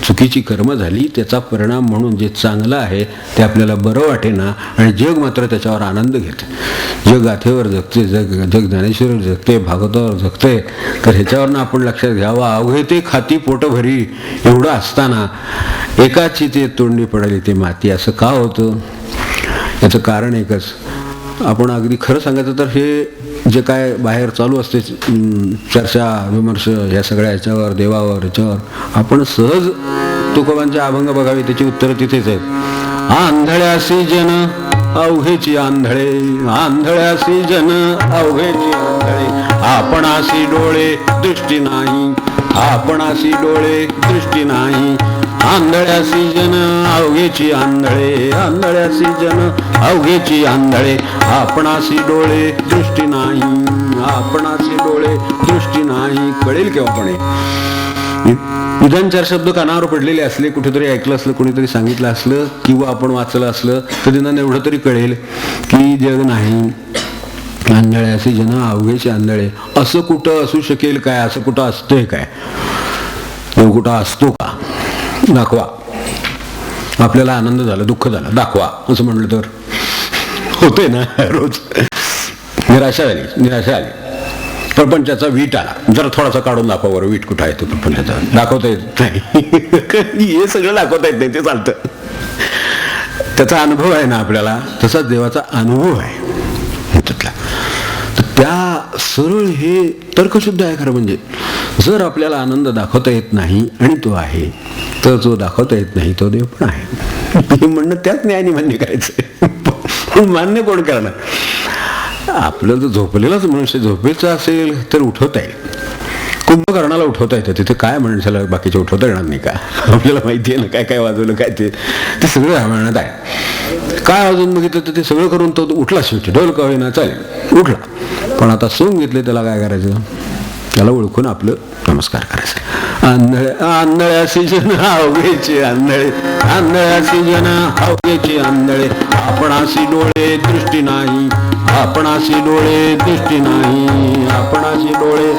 Speaker 2: चुकीची कर्म झाली, त्याचा परिणाम म्हणून जे चांगलं आहे ते आपल्याला बरं वाटेना आणि जग मात्र त्याच्यावर आनंद घेते. जग गाथेवर जगते, जग ज्ञानेश्वरीवर जगते, भागवतावर जगते. तर ह्याच्यावरनं आपण लक्षात घ्यावं. अवघे ते खाती पोट भरी एवढं असताना एकाची ते तोंडी पडली ते माती, असं का होतं? याचं कारण एकच. आपण अगदी खरं सांगायचं तर हे जे काय बाहेर चालू असते चर्चा विमर्श या सगळ्या ह्याच्यावर, देवावर, ह्याच्यावर आपण सहज तुकोबांचे अभंग बघावे, त्याची उत्तरं तिथेच आहेत. आंधळ्यासी जन अवघेची आंधळे, आंधळ्यासी जन अवघेची आंधळे. आपणासी डोळे दृष्टी नाही, आपणासी डोळे दृष्टी नाही. आंधळ्यासी जन अवघेची आंधळे, आंधळ्यासी जन अवघेची आंधळे. आपणासी डोळे दृष्टी नाही, आपणासी डोळे दृष्टी नाही. कळेल केव्हापणे. निदान 4 शब्द कानावर पडलेले असले, कुठेतरी ऐकलं असलं, कोणीतरी सांगितलं असलं किंवा आपण वाचलं असलं तर निदान एवढं तरी कळेल की जग नाही, आंधळ्यासी जन अवघेचे आंधळे. असं कुठं असू शकेल काय? असं कुठं असतंय काय? देव कुठं असतो का? दाखवा. आपल्याला आनंद झाला, दुःख झालं, दाखवा असं म्हणलं तर होते ना रोज. निराशा आली, प्रपंचाचा वीट आला, जरा थोडासा काढून दाखवा बरं, वीट कुठं आहे तो प्रपंचाचा. दाखवता येत नाही. हे सगळं दाखवता येत नाही, ते चालतं. त्याचा अनुभव आहे ना आपल्याला, तसाच देवाचा अनुभव आहे त्यातला. तर त्या सरळ हे तर्कशुद्ध आहे खरं म्हणजे. जर आपल्याला आनंद दाखवता येत नाही आणि तो आहे, तर जो दाखवता येत नाही तो देव पण आहे हे म्हणणं त्याच न्यायाने मान्य करायचं. मान्य कोण करणार? आपलं जर झोपलेलाच मनुष्य झोपेचा असेल तर उठवता येईल. कुंभकर्णाला उठवता येतं, तिथे काय माणसाला बाकीचे उठवता येणार नाही का? आपल्याला माहिती आहे ना काय काय वाजवलं काय ते सगळं रामायणात आहे. काय वाजवून बघितलं तर ते सगळं करून तो उठला शेवटी. ढोल का होईना चालेल, उठला. पण आता सोंग घेतले, त्याला काय करायचं? त्याला ओळखून आपलं नमस्कार करायचं. आंधळ्यासी जन अवघेचे आंधळे, आंधळ्यासी जन अवघेचे आंधळे. आपणासी डोळे दृष्टी नाही, आपणासी डोळे दृष्टी नाही, आपणासी डोळे.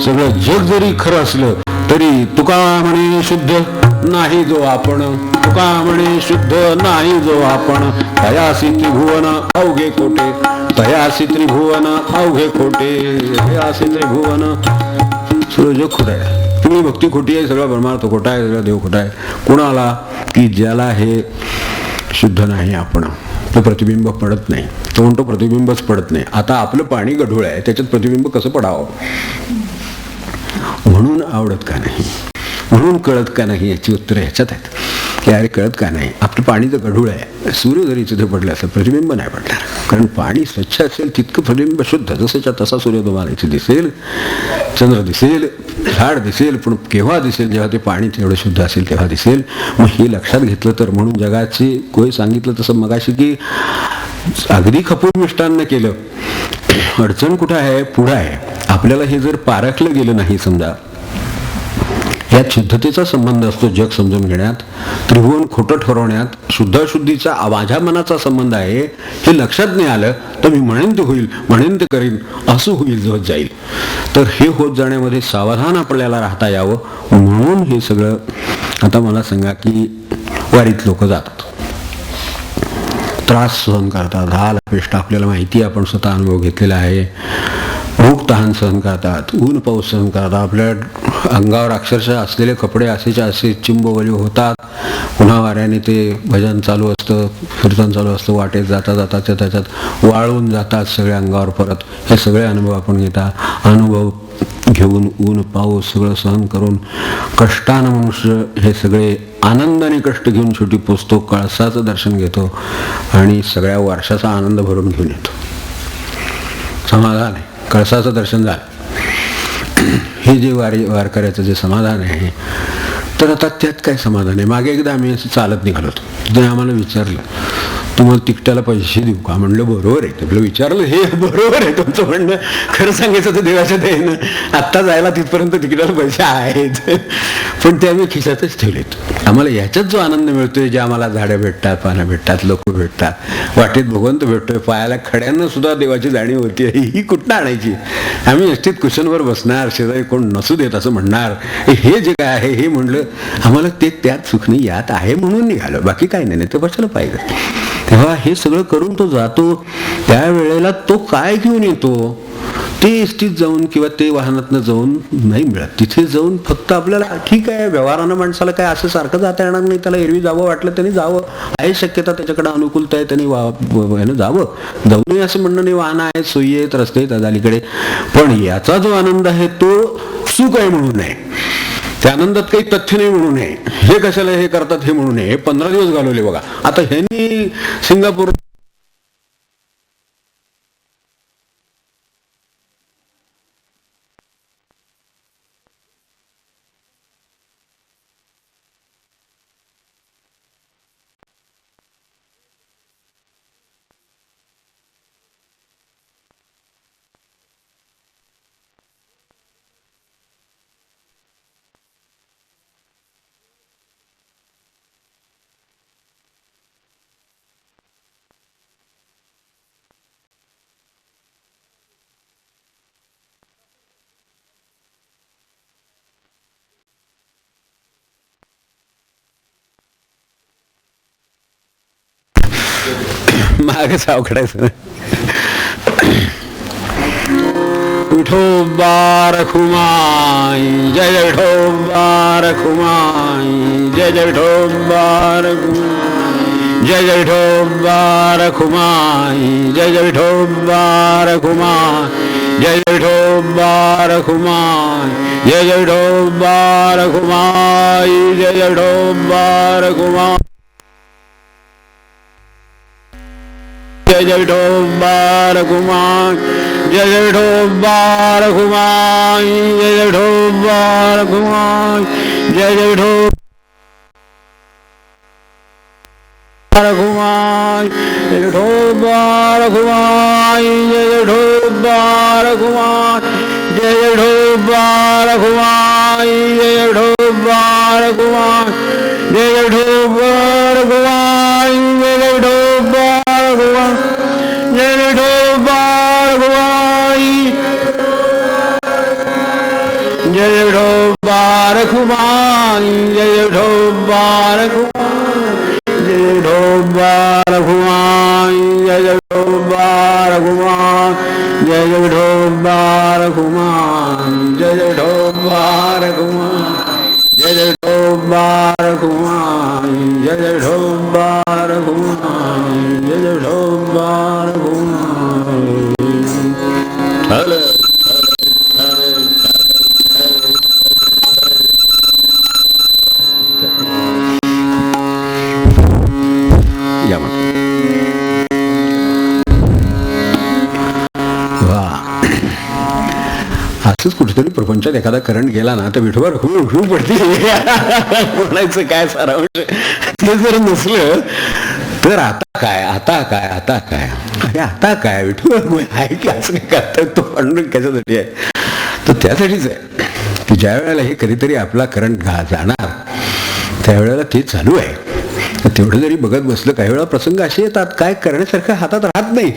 Speaker 2: सगळं जग जरी खरं असलं तरी तुका म्हणे शुद्ध नाही जो आपण, तुका म्हणे शुद्ध नाही जो आपण. तयासी त्रिभुवन अवघे कोटे, तयासी त्रिभुवन अवघे कोटे, तयासी त्रिभुवन. सगळं जग खोटं आहे, तुम्ही भक्ती खोटी आहे, सगळा परमार्थ खोटा आहे, सगळा देव खोटा आहे. कुणाला? की ज्याला हे शुद्ध नाही आपण, तो प्रतिबिंब पडत नाही. तो म्हणतो प्रतिबिंबच पडत नाही. आता आपलं पाणी गढूळ आहे, त्याच्यात प्रतिबिंब कसं पडावं? म्हणून आवडत का नाही, म्हणून कळत का नाही, याची उत्तरं ह्याच्यात आहेत. की अरे कळत का नाही? आपलं पाणी तर गढूळ आहे. सूर्य जरी तिथे पडलं असं प्रतिबिंब नाही पडणार, कारण पाणी स्वच्छ असेल तितकं प्रतिबिंब शुद्ध. जसंच्या तसा सूर्य तुम्हाला इथे दिसेल, चंद्र दिसेल, झाड दिसेल, पण केव्हा दिसेल? जेव्हा ते पाणी तेवढं शुद्ध असेल तेव्हा दिसेल. मग हे लक्षात घेतलं तर, म्हणून जगाची कोणी सांगितलं तसं मगाशी की अगदी खपून मिष्टान्न केलं, अडचण कुठं आहे? पुढं आहे. आपल्याला हे जर पारखलं गेलं नाही, समजा यात शुद्धतेचा संबंध असतो जग समजून घेण्यात, त्रिभुवन खोटं ठरवण्यात, शुद्धाशुद्धीचा माझ्या मनाचा संबंध आहे, हे लक्षात नाही आलं तर मी म्हणेन ते होईल, म्हणेन ते करीन, असं होईल, होत जाईल. तर हे होत जाण्यामध्ये सावधान आपल्याला राहता यावं म्हणून हे सगळं. आता मला सांगा की वारीत लोक जातात, त्रास सहन करतात, हाल अपेष्ट आपल्याला माहिती आहे, आपण स्वतः अनुभव घेतलेला आहे. भूक तहान सहन करतात, ऊन पाऊस सहन करतात, आपल्या अंगावर अक्षरशः असलेले कपडे असेच्या असे चिंबवली होतात. पुन्हा वाऱ्याने ते भजन चालू असतं, कीर्तन चालू असतं, वाटेत जाता जाता त्याच्यात वाळून जातात सगळे अंगावर परत. हे सगळे अनुभव आपण घेता. अनुभव घेऊन ऊन पाऊस सगळं सहन करून कष्टानं मनुष्य हे सगळे आनंदाने कष्ट घेऊन शेवटी पोचतो, कळसाचं दर्शन घेतो आणि सगळ्या वर्षाचा आनंद भरून घेऊन येतो. समाधान आहे, कळसाचं दर्शन झालं. हे जे वारकऱ्याचं जे समाधान आहे, तर आता त्यात काय समाधान आहे? मागे एकदा आम्ही असं चालत निघालो होतो, तिथे आम्हाला विचारलं, तुम्हाला तिकटाला पैसे देऊ का? म्हणलं बरोबर आहे. आपलं विचारलं हे बरोबर आहे तुमचं म्हणणं. खरं सांगायचं तर देवाच्या दयेनं आत्ता जायला तिथपर्यंत तिकिटाला पैसे आहेत, पण ते आम्ही खिशातच ठेवलेत. आम्हाला ह्याच्यात जो आनंद मिळतोय, जे आम्हाला झाडं भेटतात, पानं भेटतात, लोक भेटतात, वाटेत भगवंत भेटतोय, पायाला खड्यांना सुद्धा देवाची जाणीव होती, ही कुठनं आणायची? आम्ही एसटीत कुशनवर बसणार, शेजारी कोण नसू देत असं म्हणणार, हे जे काय आहे हे म्हणलं आम्हाला ते त्यात सुख नाही, यात आहे म्हणून निघालं, बाकी काही नाही, ते कशाला पाहिजे. तेव्हा हे सगळं करून तो जातो, त्यावेळेला तो काय घेऊन येतो ते एसटीत जाऊन किंवा ते वाहनातनं जाऊन नाही मिळत. तिथे जाऊन फक्त आपल्याला ठीक आहे, व्यवहारानं माणसाला काय असं सारखं जाता येणार नाही, त्याला एरवी जावं वाटलं त्यांनी जावं, आहे शक्यता त्याच्याकडे अनुकूलता आहे, त्यांनी जावं, जाऊ नये असं म्हणणं नाही. वाहनं आहेत, सोयी आहेत, रस्ते आहेत अलीकडे, पण याचा जो आनंद आहे तो सुख आहे म्हणून नाही, त्या आनंदात काही तथ्य नाही म्हणू नये. हे कशाला हे करतात हे म्हणू नये. हे 15 दिवस घालवले बघा. आता ह्यांनी सिंगापूर माग सावकाडायचं. विठोबा रखुमाई, जय जय विठोबा रखुमाई, जय जय विठोबा रखुमाई, जय जय विठोबा रखुमाई, जय जय विठोबा रखुमाई, जय जय विठोबा रखुमाई, जय जय विठोबा रखुमाई, जय जय विठोबा रखुमाई, जय जय विठोबा रखुमाई, जय जय विठोबा रखुमाई, जय जय विठोबा रखुमाई, जय जय विठोबा रखुमाई, जय विठोबा रखुमाई, जय विठोबा रखुमाई, जय विठोबा रखुमाई, जय विठोबा रखुमाई, जय विठोबा रखुमाई, जय विठोबा रखुमाई, जय विठोबा रखुमाई, जय विठोबा रखुमाई, जय विठोबा रखुमाई, जय विठोबा रखुमाई, जय विठोबा रखुमाई, जय विठोबा रखुमाई, जय विठोबा रखुमाई, जय विठोबा रखुमाई, जय विठोबा रखुमाई, जय विठोबा रखुमाई. या मग वा, असंच कुठेतरी प्रपंचात एखादा करंट गेला ना तर विठोबा रखुमाई उठून पडते. म्हणायचं काय सारांश. ते जर नसलं तर आता काय, आता काय, आता काय, अरे आता काय विठोबा रखुमाई आहे की असं काय करताय तो पांडुरंग कशासाठी आहे. तर त्यासाठीच आहे की ज्या वेळेला हे कधीतरी आपला करंट जाणार त्यावेळेला ते चालू आहे. तेवढं जरी बघत बसलं, काही वेळा प्रसंग असे येतात काय करण्यासारखं हातात राहत नाही,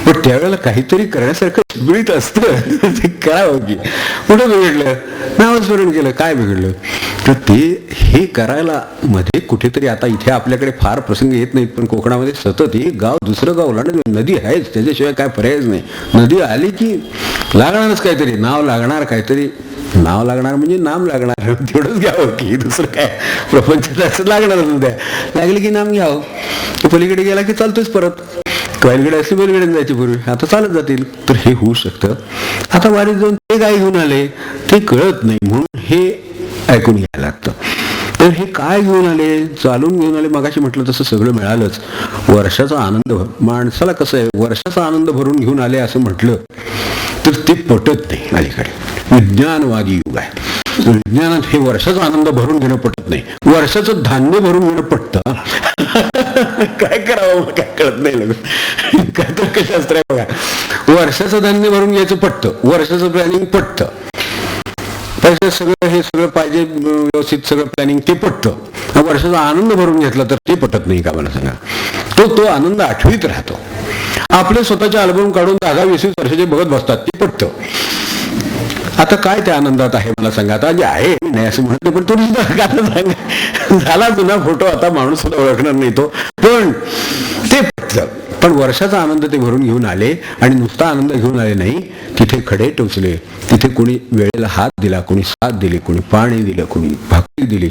Speaker 2: पण त्यावेळेला काहीतरी करण्यासारखं बिळीत असतं. ते करावं की कुठं बिघडलं, नामस्मरण केलं, काय बिघडलं. तर ते हे करायला मध्ये कुठेतरी, आता इथे आपल्याकडे फार प्रसंग येत नाहीत, पण कोकणामध्ये सतत एक गाव दुसरं गाव ओलांडत, नदी आहेच, त्याच्याशिवाय काय पर्यायच नाही. नदी आली की लागणारच काहीतरी, नाव लागणार, काहीतरी नाव लागणार म्हणजे नाम लागणार, तेवढंच घ्यावं की दुसरं काय. प्रपंचात असं लागणारच उद्या लागले की नाम घ्यावं. पलीकडे गेला की चालतोच परत. वाईलकडे असली बैलकडे जायची पूर्वी, आता चालत जातील. तर हे होऊ शकतं. आता वारीत जाऊन ते काय घेऊन आले ते कळत नाही, म्हणून हे ऐकून घ्यायला लागतं. तर हे काय घेऊन आले, चालून घेऊन आले. मगाशी म्हटलं तसं सगळं मिळालंच. वर्षाचा आनंद, माणसाला कसं आहे, वर्षाचा आनंद भरून घेऊन आले असं म्हटलं तर ते पटत नाही. अलीकडे विज्ञानवादी युग आहे. विज्ञानात हे वर्षाचा आनंद भरून घेणं पटत नाही, वर्षाचं धान्य भरून घेणं पटतं. काय करावं काय कळत नाही. लगेच काय तर्कशास्त्र आहे बघा. वर्षाचं धान्य भरून घ्यायचं पटतं, वर्षाचं प्लॅनिंग पटतं, पैसे सगळं हे सगळं पाहिजे व्यवस्थित सगळं प्लॅनिंग ते पटतं. वर्षाचा आनंद भरून घेतला तर ते पटत नाही. का मला सांगा, तो आनंद आठवीत राहतो. आपले स्वतःचे अल्बम काढून 10-20 वर्षाचे बघत बसतात, ते पटतं. आता काय त्या आनंदात आहे मला सांगा. आता जे आहे नाही असं म्हणत नाही, पण तुम्ही सांगा झाला जुना फोटो, आता माणूस सुद्धा ओळखणार नाही तो, पण ते पटतं. पण वर्षाचा आनंद ते भरून घेऊन आले, आणि नुसता आनंद घेऊन आले नाही, तिथे खडे टोचले, तिथे कोणी वेळेला हात दिला, कोणी साथ दिली, कोणी पाणी दिलं, कोणी भाकरी दिली,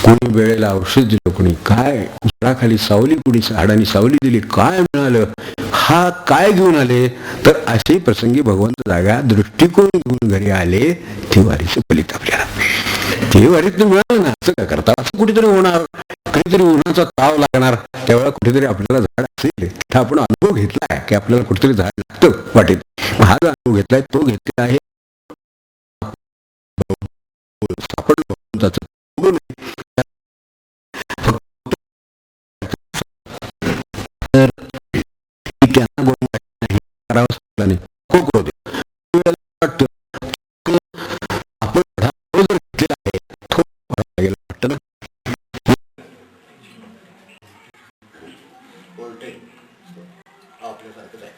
Speaker 2: कोणी वेळेला औषध दिलं, कोणी काय झाडाखाली सावली, कोणी झाडांनी सावली दिली, काय मिळालं, हा काय घेऊन आले. तर असे प्रसंगी भगवंत जागा दृष्टिकोन घेऊन घरी आले, ते वारीचं फलित आपल्याला. ते वारीत मिळालं ना, असं काय करता, असं कुठेतरी होणार, काहीतरी उन्हाचा ताव लागणार, त्यावेळेला कुठेतरी आपल्याला झाड असेल, तर आपण अनुभव घेतलाय की आपल्याला कुठेतरी झाड लागतं वाटेत. हा जो अनुभव घेतलाय तो घेतलेला आहे सापडलं भगवंताचं. तर त्यांना गोड नाही करावंच नाही, खूप होते वाटतं आपण जर घेतलेला आहे तो वाटतं ना. आपल्यासारखंच आहे.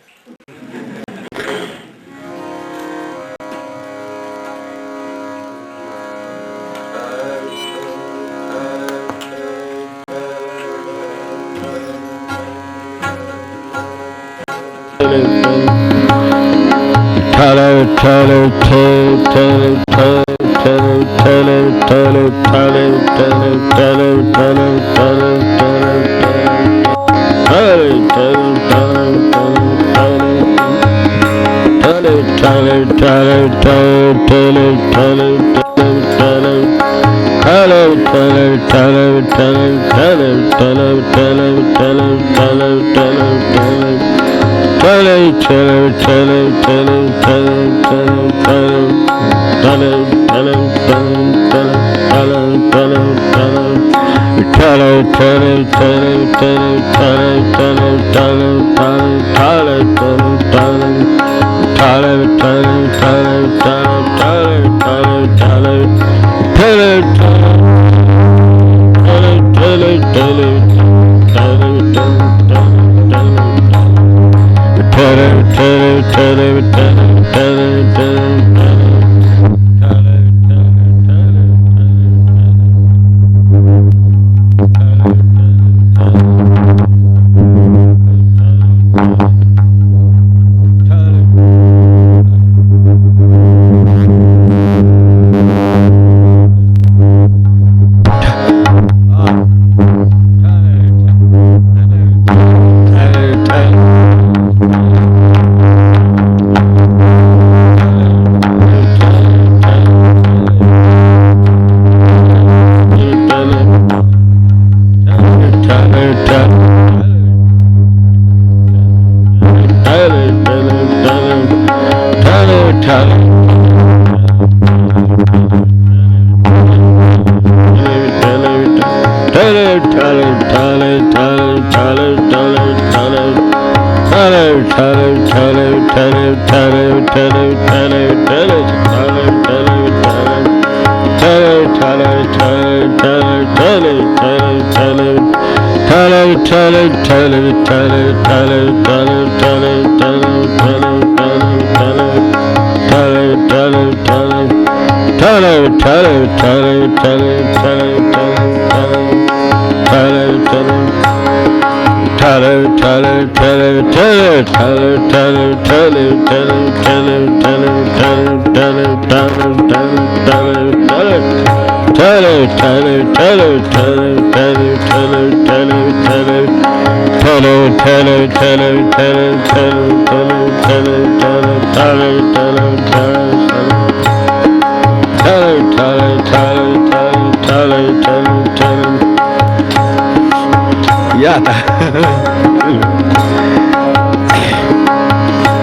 Speaker 2: या आता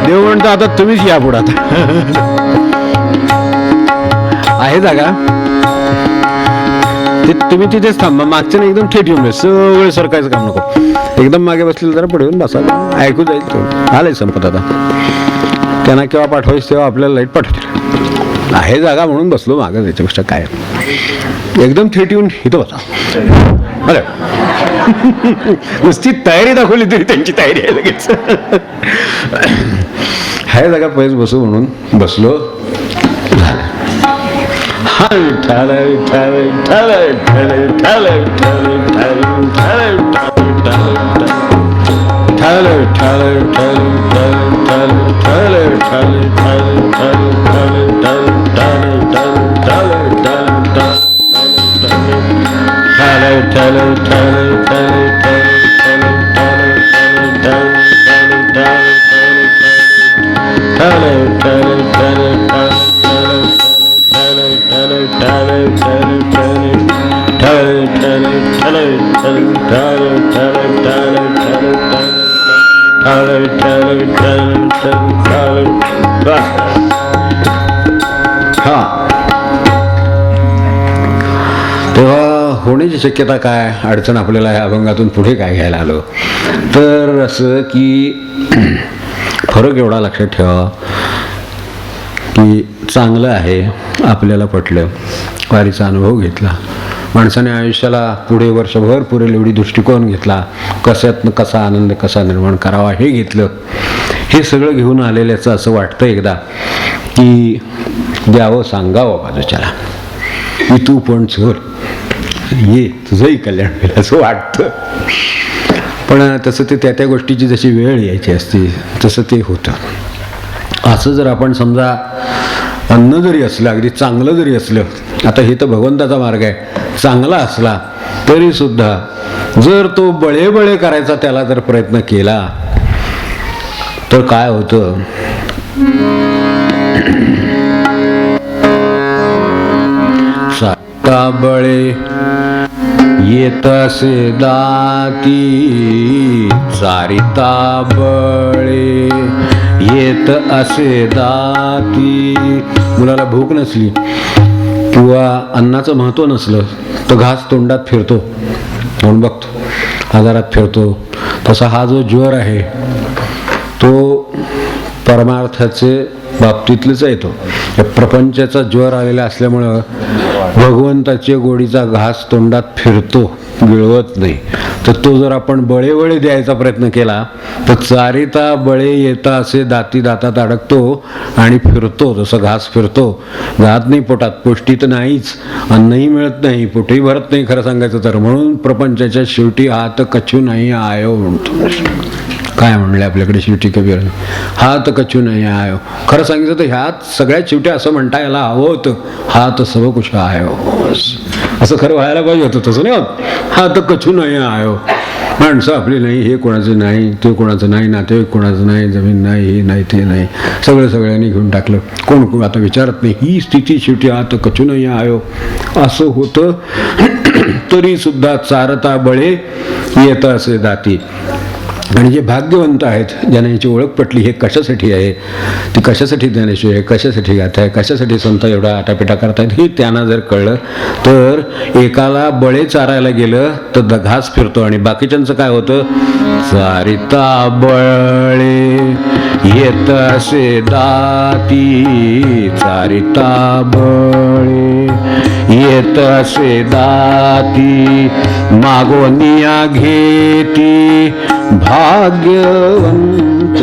Speaker 2: देव म्हणतो आता तुम्हीच या पुढे आता आहे जागा ते तुम्ही तिथेच थांबा मागच्या एकदम थेट येऊन सगळं सरकायचं काम नको एकदम मागे बसलेलं जरा पुढे येऊन बसा ऐकू जाईल तो आलंय संपत आता त्यांना केव्हा पाठवायचं तेव्हा आपल्याला लाईट पाठवतील आहे जागा म्हणून बसलो मागं त्याच्यापेक्षा काय एकदम थेट येऊन इथं बसा बरं नुसती तयारी दाखवली तरी त्यांची तयारी आहे लगेच हाय जागा पैस बसू म्हणून बसलो तेव्हा होण्याची शक्यता काय अडचण आपल्याला या अभंगातून पुढे काय घ्यायला आलो तर असं की फरक एवढा लक्षात ठेवा की चांगलं आहे आपल्याला पटलं वारीचा अनुभव घेतला माणसाने आयुष्याला पुढे वर्षभर पुरेल एवढी दृष्टिकोन घेतला कशातनं कसा आनंद कसा निर्माण करावा हे घेतलं हे सगळं घेऊन आलेल्याचं असं वाटतं एकदा की द्यावं सांगावं बाजूच्याला की तू पण चल ये तुझंही कल्याण होईल असं वाटतं पण तसं ते त्या गोष्टीची जशी वेळ यायची असते तसं ते होतं असं जर आपण समजा अन्न जरी असलं, अगदी चांगलं जरी असलं, आता हे तर भगवंताचा मार्ग आहे, चांगला असला तरी सुद्धा जर तो बळे करायचा त्याला जर प्रयत्न केला तर काय होतं, साता बळे येत असे दाती, चारिता बळे येत असे दाती. मुलाला भूक नसली किंवा अन्नाचं महत्त्व नसलं तर घास तोंडात फिरतो, तोंड बघतो, आजारात फिरतो. तसा हा जो ज्वर आहे तो परमार्थाचे बाबतीतलेच येतो. प्रपंचाचा ज्वर आलेला असल्यामुळं भगवंताच्या गोडीचा घास तोंडात फिरतो, गिळवत नाही. तर तो जर आपण बळे द्यायचा प्रयत्न केला तर चारिता बळे येता असे दाती दातात अडकतो आणि फिरतो, जसं घास फिरतो. जात नाही पोटात, पुष्टी तर नाहीच, अन्नही मिळत नाही, पोटही भरत नाही खरं सांगायचं तर. म्हणून प्रपंचाच्या शेवटी हात कछू नाही आयो म्हणतो. काय म्हणले आपल्याकडे शेवटी कबीर, हात कछू नाही आयो. खरं सांगितलं तर ह्यात सगळ्यात शेवटी असं म्हणता यायला हवं होतं, हात सर्व कुछ आयो, असं खरं व्हायला पाहिजे होतं. तसं नाही होत, हात कछू नाही आयो. माणसं आपली नाही, हे कोणाचं नाही, ते कोणाचं नाही, नातेवाईक कोणाचं नाही, जमीन नाही, हे नाही, ते नाही, सगळ्यांनी घेऊन टाकलं. कोण आता विचारत नाही. ही स्थिती शेवटी हात कछू नाही आयो असं होतं. तरी सुद्धा चारता बळे येत असे दाती. आणि जे भाग्यवंत आहेत, ज्यांना याची ओळख पटली, हे कशासाठी आहे, ती कशासाठी ज्ञानेश्वरी आहे, कशासाठी गाथा आहे, कशासाठी संत एवढा आटापिटा करतायत, हे त्यांना जर कळलं तर एकाला बळे चारायला गेलं तर घास फिरतो आणि बाकीच्यांचं काय होतं, चारिता बळे येत असे दाती, चारिता बळे येत असे दाती, मागोनिया घेती भाग्यवंत,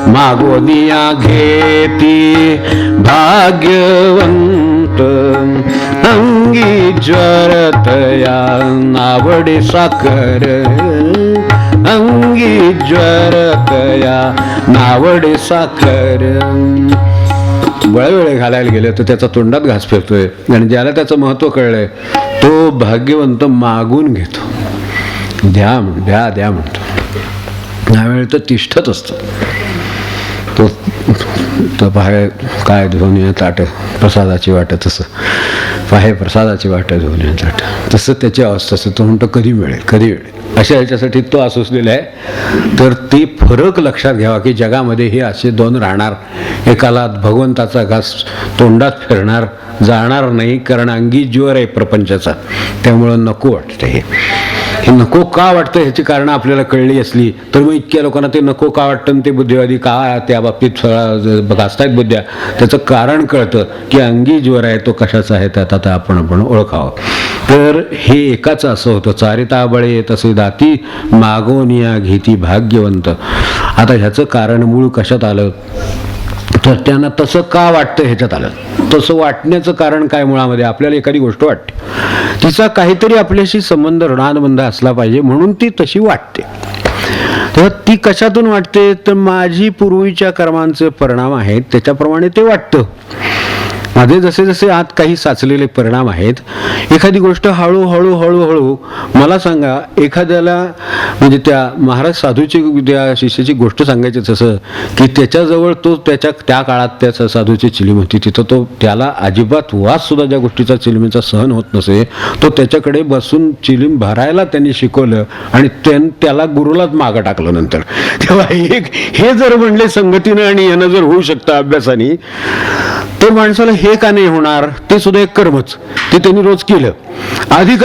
Speaker 2: मागोनिया घेती भाग्यवंत, अंगी ज्वरतया नावडे साखर, अंगी ज्वरतया नावडे साखर. वेळे घालायला गेले तर त्याचा तोंडात घास फिरतोय आणि ज्याला त्याचं महत्त्व कळलंय तो भाग्यवंत मागून घेतो, द्या म्हणतो. यावेळी तर तिष्ठत असतो तो पाहे काय घेऊन ये ताट प्रसादाची वाट, तसं पाहे प्रसादाची वाट घेऊन ये ताट, तसं त्याची अवस्था असते. तो म्हणतो कधी मिळेल. अशा ह्याच्यासाठी तो असलेला आहे. तर ते फरक लक्षात घ्यावा की जगामध्ये हे असे दोन राहणार. एकाला भगवंताचा घास तोंडात फिरणार, जाणार नाही, कारण अंगी ज्वर आहे प्रपंचाचा, त्यामुळं नको वाटतं. हे नको का वाटतं ह्याची कारणं आपल्याला कळली असली तर मग इतक्या लोकांना ते नको का वाटतं, ते बुद्धिवादी का त्या बाबतीत घासतायत बुद्ध्या, त्याचं कारण कळतं की अंगी ज्वर आहे, तो कशाचा आहे त्यात आता आपण ओळखावं. तर हे एकाच असं होतं, चारिता बळे येत असे दाती, मागोनिया घेती भाग्यवंत. आता ह्याचं कारण मूळ कशात आलं तर त्यांना तसं का वाटतं ह्याच्यात आलं. तसं वाटण्याचं कारण काय, मुळामध्ये आपल्याला एखादी गोष्ट वाटते, तिचा काहीतरी आपल्याशी संबंध ऋणानुबंध असला पाहिजे म्हणून ती तशी वाटते. तेव्हा ती कशातून वाटते तर माझी पूर्वीच्या कर्मांचे परिणाम आहेत त्याच्याप्रमाणे ते वाटतं. माझे जसे जसे आत काही साचलेले परिणाम आहेत, एखादी गोष्ट हळूहळू मला सांगा, एखाद्याला म्हणजे त्या महाराज साधूची त्या शिष्याची गोष्ट सांगायची तसं की त्याच्याजवळ तो त्या काळात त्याचा साधूची चिलीम होती, तिथं तो त्याला अजिबात वास सुद्धा ज्या गोष्टीचा चिलीमीचा सहन होत नसे, तो त्याच्याकडे बसून चिलीम भरायला त्यांनी शिकवलं आणि त्याला गुरुलाच मागं टाकलं नंतर. तेव्हा हे जर म्हणले संगतीनं आणि यानं जर होऊ शकतं अभ्यासाने, तर माणसाला हे का नाही होणार, ते सुद्धा एक कर्मच, ते त्यांनी रोज केलं, अधिक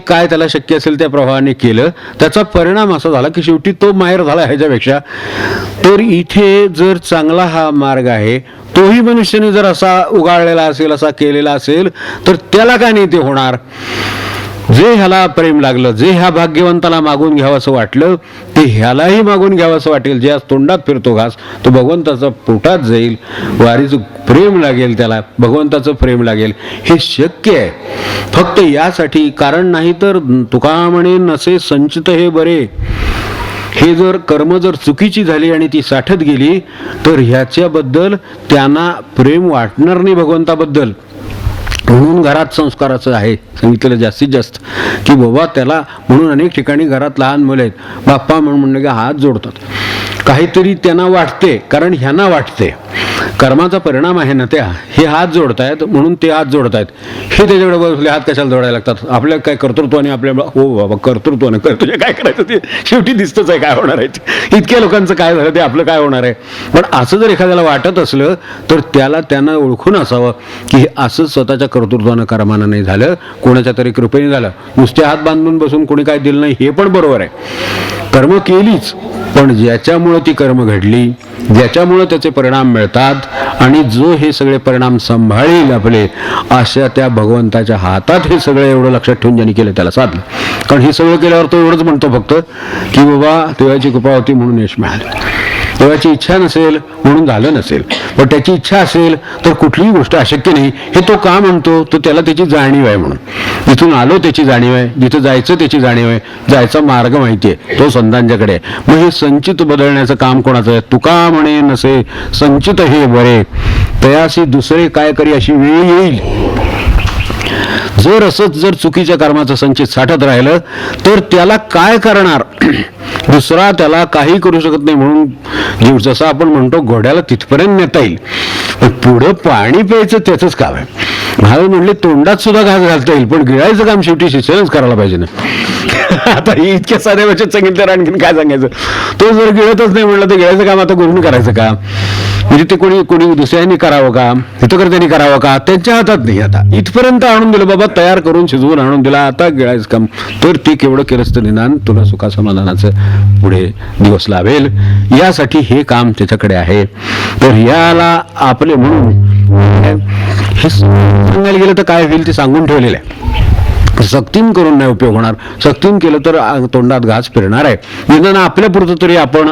Speaker 2: काय त्याला शक्य असेल त्या प्रभावाने केलं, त्याचा परिणाम असा झाला की शेवटी तो माहेर झाला ह्याच्यापेक्षा. तर इथे जर चांगला हा मार्ग आहे, तोही मनुष्याने जर असा उगाळलेला असेल, असा केलेला असेल, तर त्याला का नाही ते होणार. जे ह्याला प्रेम लागलं, जे ह्या भाग्यवंताला मागून घ्यावं असं वाटलं, ते ह्यालाही मागून घ्यावं असं वाटेल. जे आज तोंडात फिरतो घास तो भगवंताचा पोटात जाईल, वारीचं प्रेम लागेल, त्याला भगवंताचं प्रेम लागेल. हे शक्य आहे फक्त यासाठी, कारण नाही तर तुका म्हणे नसे संचित हे बरे, हे जर कर्म जर चुकीची झाली आणि ती साठत गेली तर ह्याच्याबद्दल त्यांना प्रेम वाटणार नाही भगवंताबद्दल. म्हणून घरात संस्काराचं आहे सांगितलेलं जास्तीत जास्त की बाबा त्याला. म्हणून अनेक ठिकाणी घरात लहान मुलं आहेत बाप्पा म्हणून म्हणलं की हात जोडतात. काहीतरी त्यांना वाटते, कारण ह्यांना वाटते कर्माचा परिणाम आहे ना त्या. हे हात जोडतायत म्हणून ते हात जोडतायत. हे त्याच्याकडे बसले हात कशाला जोडायला लागतात. आपल्या काय कर्तृत्वाने आपल्या हो बाबा कर्तृत्वाने तुझे काय करायचं ते शेवटी दिसतंच आहे काय होणार आहे. इतक्या लोकांचं काय झालं ते आपलं काय होणार आहे. पण असं जर एखाद्याला वाटत असलं तर त्यांना ओळखून असावं की हे असं स्वतःच्या कर्तृत्वानं कर्मानं नाही झालं, कोणाच्या तरी कृपेने झालं. नुसते हात बांधून बसून कोणी काय दिलं नाही हे पण बरोबर आहे. कर्म केलीच, पण ज्याच्यामुळं ती कर्म घडली, ज्याच्यामुळं त्याचे परिणाम मिळतात आणि जो हे सगळे परिणाम सांभाळेल आपले, अशा त्या भगवंताच्या हातात हे सगळं एवढं लक्षात ठेवून ज्यांनी केलं त्याला साधलं. कारण हे सगळं केल्यावर तो एवढंच म्हणतो फक्त की बाबा देवाची कृपा होती म्हणून यश मिळालं. देवाची इच्छा नसेल म्हणून झालं नसेल. पण त्याची इच्छा असेल तर कुठलीही गोष्ट अशक्य नाही. हे तो का म्हणतो तर त्याला त्याची जाणीव आहे म्हणून. जिथून आलो त्याची जाणीव आहे, जिथं जायचं त्याची जाणीव आहे, जायचा मार्ग माहिती आहे, तो संतांच्याकडे आहे. मग हे संचित बदलण्याचं काम कोणाचं आहे. तुका म्हणे नसे संचित हे बरे, तयासी दुसरे काय करी अशी वेळ येईल. जर असंच जर चुकीच्या कर्माचं संचित साठत राहिलं तर त्याला काय करणार. दुसरा त्याला काही करू शकत नाही. म्हणून जसं आपण म्हणतो घोड्याला तिथपर्यंत नेता येईल, पण पुढं पाणी प्यायचं त्याचंच काम आहे. महाराज म्हणले तोंडात सुद्धा घास घालता येईल, पण गिळायचं काम शेवटी शिक्षणच करायला पाहिजे ना. आता ही इतक्या साध्या भाषेत सांगितलं आणखीन काय सांगायचं. तो जर गिळतच नाही म्हणलं तर गिळायचं काम आता गुरुने करायचं का. म्हणजे ते कोणी दुसऱ्यांनी करावं का, हितकर्त्यांनी करावं का, त्यांच्या हातात नाही. आता इथपर्यंत आणून दिलं बाबा, तयार करून शिजवून आणून दिला, आता गिळायचं काम. तर ते केवढं केलंच तर निदान तुला सुखासमाधानाचं पुढे दिवस लाभेल, यासाठी हे काम त्याच्याकडे आहे. तर याला आपले म्हणून हे सांगायला गेलं तर काय होईल ते सांगून ठेवलेलं आहे. सक्तीन करून नाही उपयोग होणार. सक्तीन केलं तर तोंडात घास फिरणार आहे. निदान आपल्या पुरतं तरी आपण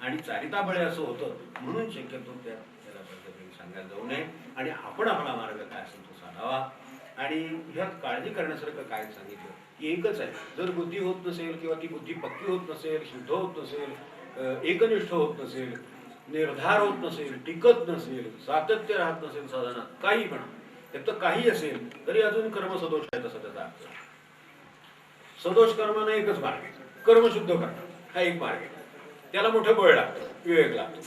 Speaker 2: आणि चारिताबळे असं होतं म्हणून शक्यतो त्याला पद्धतीने सांगायला जाऊ नये आणि आपण आपला मार्ग काय असेल तो साधावा. आणि ह्यात काळजी करण्यासारखं काय सांगितलं की एकच आहे, जर बुद्धी होत नसेल किंवा ती बुद्धी पक्की होत नसेल, शुद्ध होत नसेल, एकनिष्ठ होत नसेल, निर्धार होत नसेल, टिकत नसेल, सातत्य राहत नसेल साधनात, काही पण त्यात काही असेल तरी अजून कर्म सदोष आहे, तसा त्याचा अर्थ. सदोष कर्मानं एकच मार्ग आहे, कर्म शुद्ध करणं हा एक मार्ग आहे. त्याला मोठं बळ लागतं, विवेक लागतो.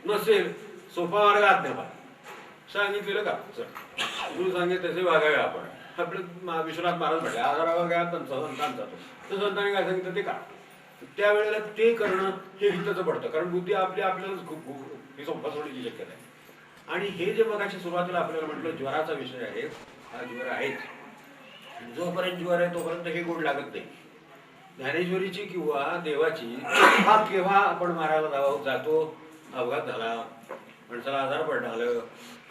Speaker 2: नसेल सोपा मार्ग आज्ञापाल, सांगितलेलं का चल गुरु सांगितले तसे वागावे आपण. आपले विश्वनाथ महाराज म्हटले आजारा वागा संतान जातो, तर संतांनी काय सांगितलं ते का, त्यावेळेला ते करणं हे हिताचं पडतं, कारण बुद्धी आपल्यालाच खूप ही फसवण्याची शक्यता आहे. आणि हे जे मगाशी सुरुवातीला आपल्याला म्हटलं ज्वराचा विषय आहे, हा ज्वर आहेच. जोपर्यंत ज्वर आहे तोपर्यंत हे गोड लागत नाही. ज्ञानेश्वरीची किंवा देवाची हा केव्हा आपण मारायला जातो, अपघात झाला, माणसाला आजार पडला,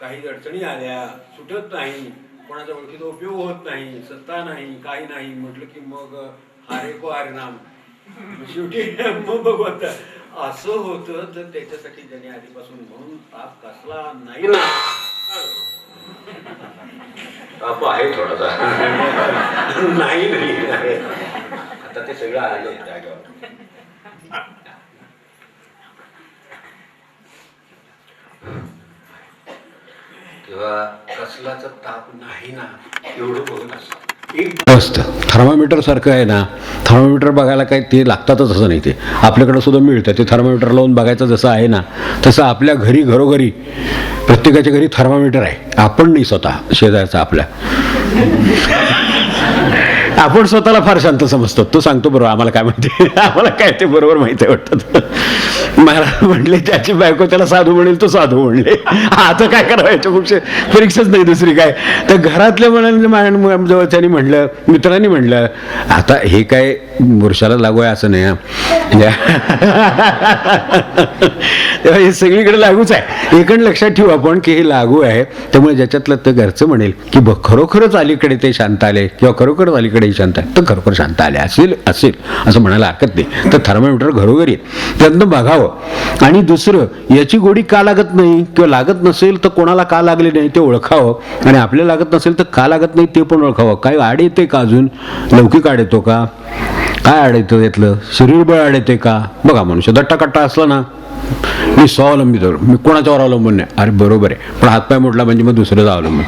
Speaker 2: काही अडचणी आल्या, सुटत नाही, कोणाच्या ओळखीचा उपयोग होत नाही, सत्ता नाही, काही नाही म्हटलं की मग हारे को हरिनाम, शेवटी मग भगवंत असं होतं. तर त्याच्यासाठी ज्याने आधीपासून म्हणून ताप कसला नाही ना, ताप आहे थोडासा नाही आता ते सगळं आले जागेवर. तेव्हा कसलाच ताप नाही ना एवढं बघत असतं. एक
Speaker 1: असतं थर्मामीटर सारखं आहे ना, थर्मामीटर बघायला काही ते लागतातच असं नाही, ते आपल्याकडे सुद्धा मिळतं. ते थर्मामीटर लावून बघायचं जसं आहे ना, तसं आपल्या घरी घरोघरी प्रत्येकाच्या घरी थर्मामीटर आहे. आपण नाही स्वतः, शेजारचा आपल्या. आपण स्वतःला फार शांत समजतो. तो सांगतो बरोबर आम्हाला काय माहिती, आम्हाला काय ते बरोबर माहिती आहे वाटतं. महाराज म्हणले ज्याची बायको त्याला साधू म्हणेल तो साधू म्हणले. आता काय करावं, याच्यापेक्षा परीक्षाच नाही दुसरी काय. तर घरातल्या म्हणाले जवळच्यानी म्हणलं, मित्रांनी म्हणलं, आता हे काय पुरुषाला लागू आहे असं नाही, तेव्हा हे सगळीकडे लागूच आहे. एकण लक्षात ठेवू आपण की हे लागू आहे. त्यामुळे ज्याच्यातलं तर घरचं म्हणेल की खरोखरच अलीकडे ते शांत आले किंवा खरोखरच अलीकडे शांत आहे, तर खरोखर शांत आले असेल असं म्हणायला हरकत नाही. तर थर्मामीटर घरोघरी त्यातनं बघावं. आणि दुसरं, याची गोडी का लागत नाही किंवा लागत नसेल तर कोणाला का लागले नाही ते ओळखावं. आणि आपल्याला लागत नसेल तर का लागत नाही ते पण ओळखावं. काय आड येते का, अजून लौकिक आड येतो का, काय आड येतं यातलं, शरीरबळ आड येते का. बघा मनुष्य दट्टाकट्टा असला ना, मी स्वावलंबी मी कोणाच्यावर अवलंबून नाही. अरे बरोबर आहे, पण हातपाय मोडला म्हणजे मग दुसऱ्याचा अवलंबून,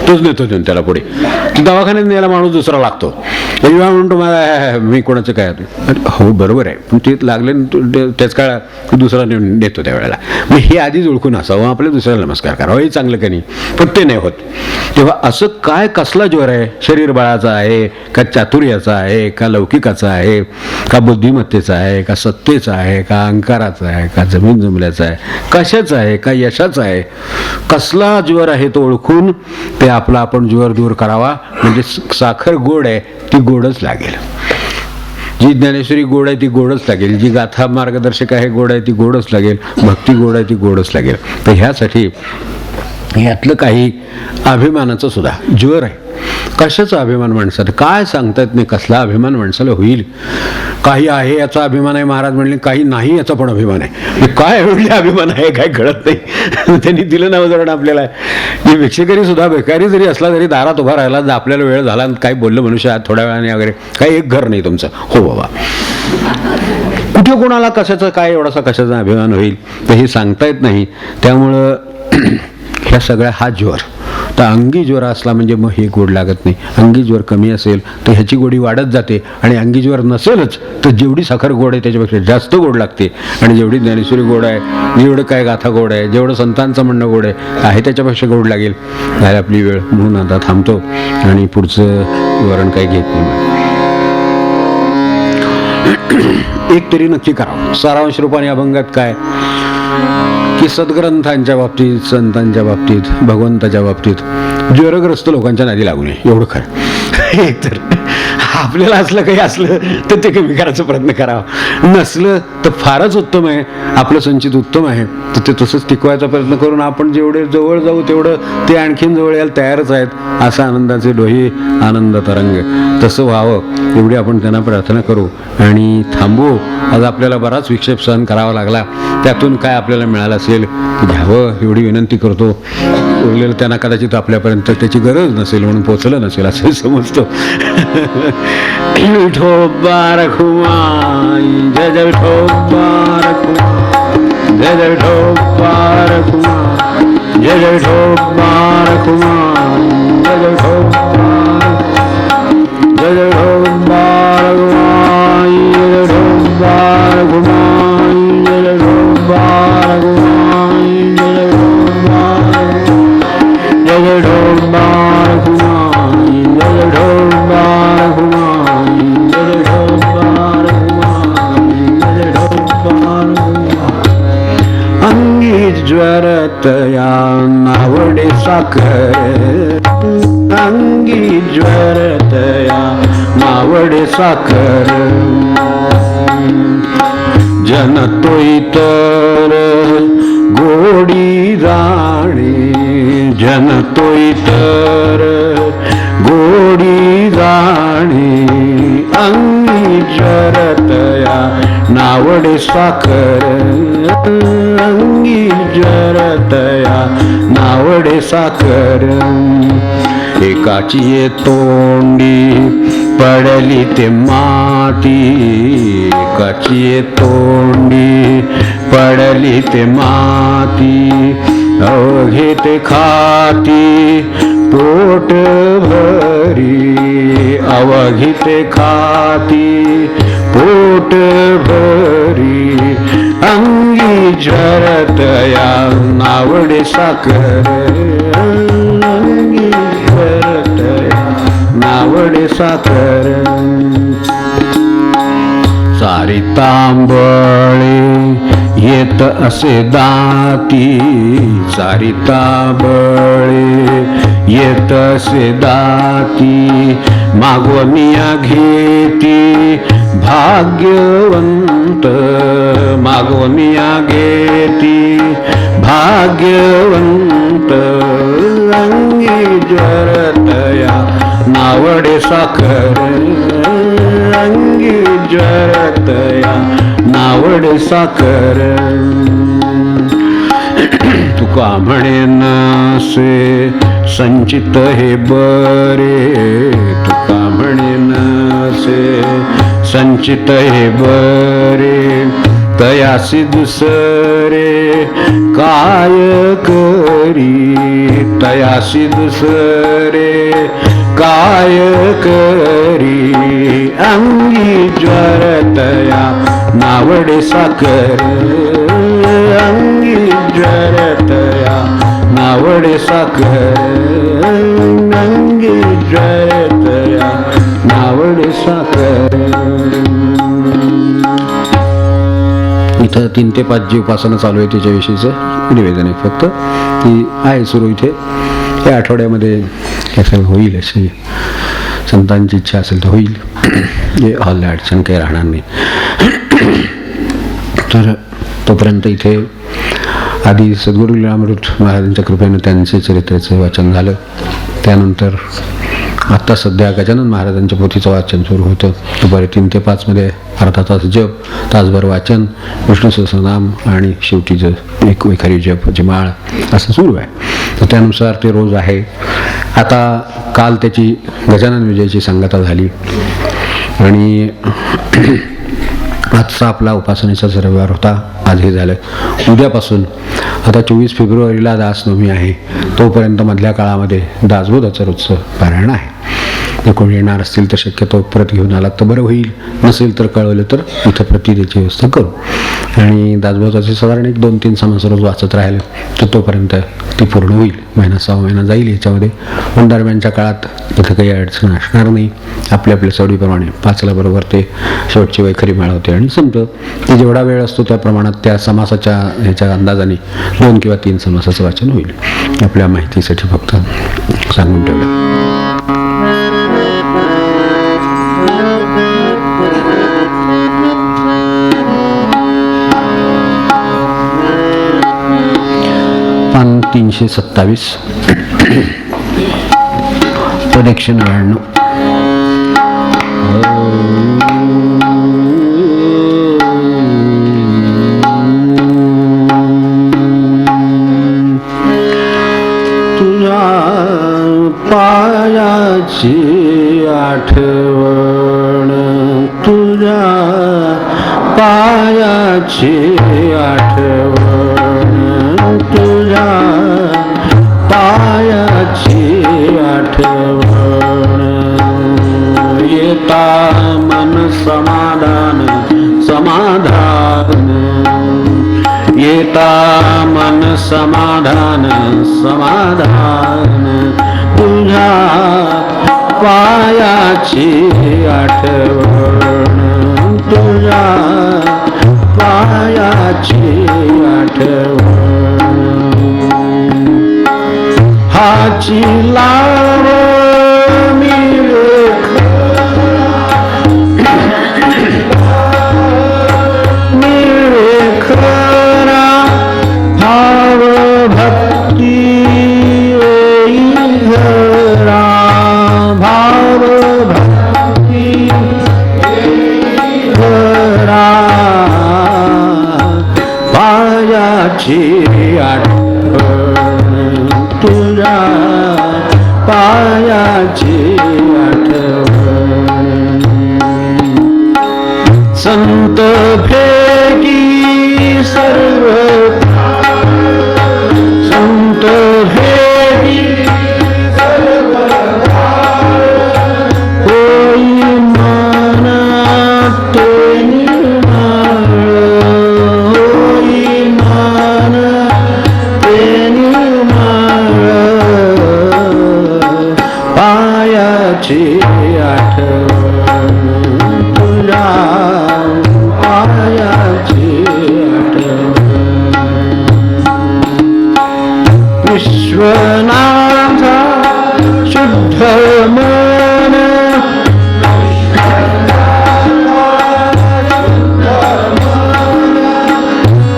Speaker 1: तोच नेतो देऊन त्याला पुढे. दवाखान्यात न्यायला माणूस दुसरा लागतो. म्हणतो मला मी कोणाचं काय, हो बरोबर आहे, पण ते लागले त्याच काळा दुसरा नेतो त्यावेळेला. मग हे आधीच ओळखून असावं, आपल्या दुसऱ्याला नमस्कार करावा, हे चांगलं का नाही. पण ते नाही होत. तेव्हा असं काय, कसला ज्वर आहे, शरीर बळाचा आहे का, चातुर्याचा आहे का, लौकिकाचा आहे का, बुद्धिमत्तेचा आहे का, सत्तेचा आहे का, अहंकाराचा आहे का, जमीन जमल्याचा आहे, कशाचा आहे का, यशाचा आहे, कसला ज्वर आहे तो ओळखून ते आपला आपण ज्वर दूर करावा. म्हणजे साखर गोड आहे ती गोडच लागेल. जी ज्ञानेश्वरी गोड आहे ती गोडच लागेल, जी गाथा मार्गदर्शक आहे गोड आहे ती गोडच लागेल, भक्ती गोड आहे ती गोडच लागेल. तर ह्यासाठी यातलं काही अभिमानाचं सुद्धा ज्वर आहे. कशाचा अभिमान माणसाला काय सांगता येत नाही, कसला अभिमान माणसाला होईल. काही आहे याचा अभिमान आहे महाराज म्हणले, काही नाही याचा पण अभिमान आहे. काय म्हणजे अभिमान आहे काय कळत नाही. त्यांनी दिलं ना उदाहरण आपल्याला, की भिक्षेकरी सुद्धा भिकारी जरी असला तरी दारात उभा राहिला, आपल्याला वेळ झाला काही बोललं मनुष्य थोड्या वेळाने वगैरे, काही एक घर नाही तुमचं, हो बाबा. कुठे कोणाला कशाचा काय एवढासा कशाचा अभिमान होईल तर हे सांगता येत नाही. त्यामुळं ह्या सगळ्या हा ज्वर. तर अंगी ज्वर असला म्हणजे मग हे गोड लागत नाही. अंगी ज्वर कमी असेल तर ह्याची गोडी वाढत जाते, आणि अंगी ज्वर नसेलच तर जेवढी साखर गोड आहे त्याच्यापेक्षा जास्त गोड लागते. आणि जेवढी ज्ञानेश्वरी गोड आहे, जेवढं काय गाथा गोड आहे, जेवढं संतांचं म्हणणं गोड आहे त्याच्यापेक्षा गोड लागेल. झाली आपली वेळ, म्हणून आता थांबतो आणि पुढचं विवरण काही घेत नाही. एक तरी नक्की करावं. सारांश रूपाने अभंगात काय की सद्ग्रंथांच्या बाबतीत, संतांच्या बाबतीत, भगवंताच्या बाबतीत ज्वरग्रस्त लोकांच्या नादी लागू नये एवढं खरं. एक तर आपल्याला असलं काही असलं तर ते कमी करायचा प्रयत्न करावा, नसलं तर फारच उत्तम आहे, आपलं संचित उत्तम आहे, तर ते तसंच टिकवायचा प्रयत्न करून आपण जेवढे जवळ जाऊ तेवढं ते आणखीन जवळ यायला तयारच आहेत. असा आनंदाचे डोही आनंद तरंग तसं व्हावं एवढी आपण त्यांना प्रार्थना करू आणि थांबू. आज आपल्याला बराच विक्षेप सहन करावा लागला, त्यातून काय आपल्याला मिळालं असेल घ्यावं एवढी विनंती करतो. उरलेलं त्यांना कदाचित आपल्यापर्यंत त्याची गरज नसेल म्हणून पोचलं नसेल असं समजतो. विठोबा रखुमाई जय जय विठोबा रखुमाई जय जय विठोबा रखुमाई जय जय विठोबा रखुमाई जय जय विठोबा जय जय विठोबा रखुमाई जय जय विठोबा रखुमाई जय जय विठोबा रखुमाई जय जय विठोबा जय जय विठोबा रखुमाई जय जय विठोबा रखुमाई जय जय विठोबा रखुमाई जय जय विठोबा अंगी ज्वरतया नावडे साखर अंगी ज्वरतया नावडे साखर जन तो इतर गोडी जाणे जन तो इतर गोडी जाणे अंगी ज्वरतया नावडे साखर अंगी ज्वरतया नावडे साखर एकाची ये तोंडी पडली ते माती एकाची ये तोंडी पडली ते माती अवघे ते खाती पोट भरी अवघी ते खाती पोट भरी अंगी ज्वरतया नावडे साखर अंगी ज्वरतया नावडे साखर सारी तांबळे येत असे दाती सारी तांबळे येत असे दाती मागवनिया घेती भाग्यवंत मागवनिया घेती भाग्यवंत अंगी ज्वरतया नावडे साखर अंगी ज्वरतया नावडे साखर तुका म्हणे नसे संचित हे बरे तुका म्हणे नसे संचित हे बरे तयासी दुसरे काय करी तयासी दुसरे काय करी अंगी ज्वरतया नावडे साखर अंगी ज्वरतया नावडे साखर अंगी ज्वरतया नावडे साखर. इथं 3 ते 5 जी उपासना चालू आहे त्याच्याविषयीचं निवेदन आहे फक्त ती आहे सुरू इथे. या आठवड्यामध्ये काय होईल अशी संतांची इच्छा असेल तर होईल. जे हॉलला अडचण काही राहणार नाही. तर तोपर्यंत इथे आधी सद्गुरू लीलामृत महाराजांच्या कृपेनं त्यांचे चरित्राचं वाचन झालं. त्यानंतर आत्ता सध्या गजानन महाराजांच्या पोथीचं वाचन सुरू होतं. दुपारी 3 ते 5 मध्ये अर्धा तास जप, तासभर वाचन, विष्णू सहस्रनाम आणि शेवटीचं एक वैखारी जप जी माळ असं सुरू आहे. तर त्यानुसार ते रोज आहे. आता काल त्याची गजानन विजयाची सांगता झाली आणि आजचा आपला उपासनेचा रविवार होता. आज हे झालं. उद्यापासून आता 24 फेब्रुवारीला दासनवमी आहे. तोपर्यंत मधल्या काळामध्ये दासबोधाचं रोजचं पारायण आहे. ते कोणी येणार असतील तर शक्यतो परत घेऊन आलात तर बरं होईल. नसेल तर कळवलं तर इथं प्रति त्याची व्यवस्था करू. आणि दासबोधाचे साधारण 1-2-3 समास रोज वाचत राहिले तर तोपर्यंत ती पूर्ण होईल. महिना 6 महिना जाईल याच्यामध्ये. पण दरम्यानच्या काळात तिथं काही अडचण असणार नाही. आपल्या आपल्या सवडीप्रमाणे 5ला बरोबर ते शेवटची वैखरी मिळवते आणि संपतं. ते जेवढा वेळ असतो त्या प्रमाणात त्या समासाच्या ह्याच्या अंदाजाने 2 किंवा 3 समासाचं वाचन होईल. आपल्या माहितीसाठी फक्त सांगून ठेवलं. 327 पद 199. तुझ्या पायाची आठवण, तुझ्या पायाची आठवण, तुझ्या पायाची आठवण, येता मन समाधान समाधान, येता मन समाधान समाधान, तुझ्या पायाची आठवण, तुझ्या पायाची आठवण, हाची लाव मी खरा भाव भक्ती घरा, भाव भक्ती घरा, पायाची आठवण, तुझ्या पायाची आठवण, संत भेटी सर्व, संत भेटी सर्व होई मनात निर्मळ, होई मनात निर्मळ, पायाची आठवण, तुझ्या पायाची आठवण, विश्वनाथा शुद्ध मन,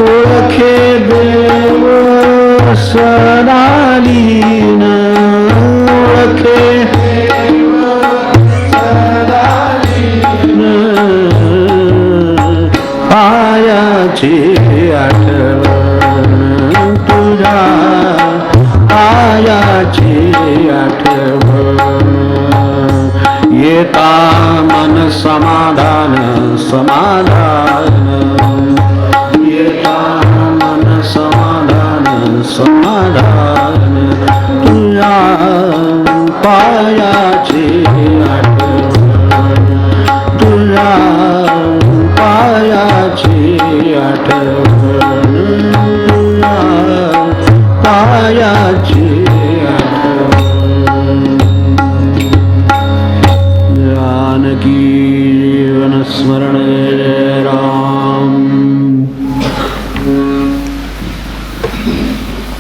Speaker 1: ओळखे देव सदा लीन, ओळखे पायाची आठवण, तुझ्या पायाची आठवण, येता मन समाधान समाधान, येता मन समाधान समाधान, तुझ्या पायाची आठवण, तुझ्या पायाची आठवण.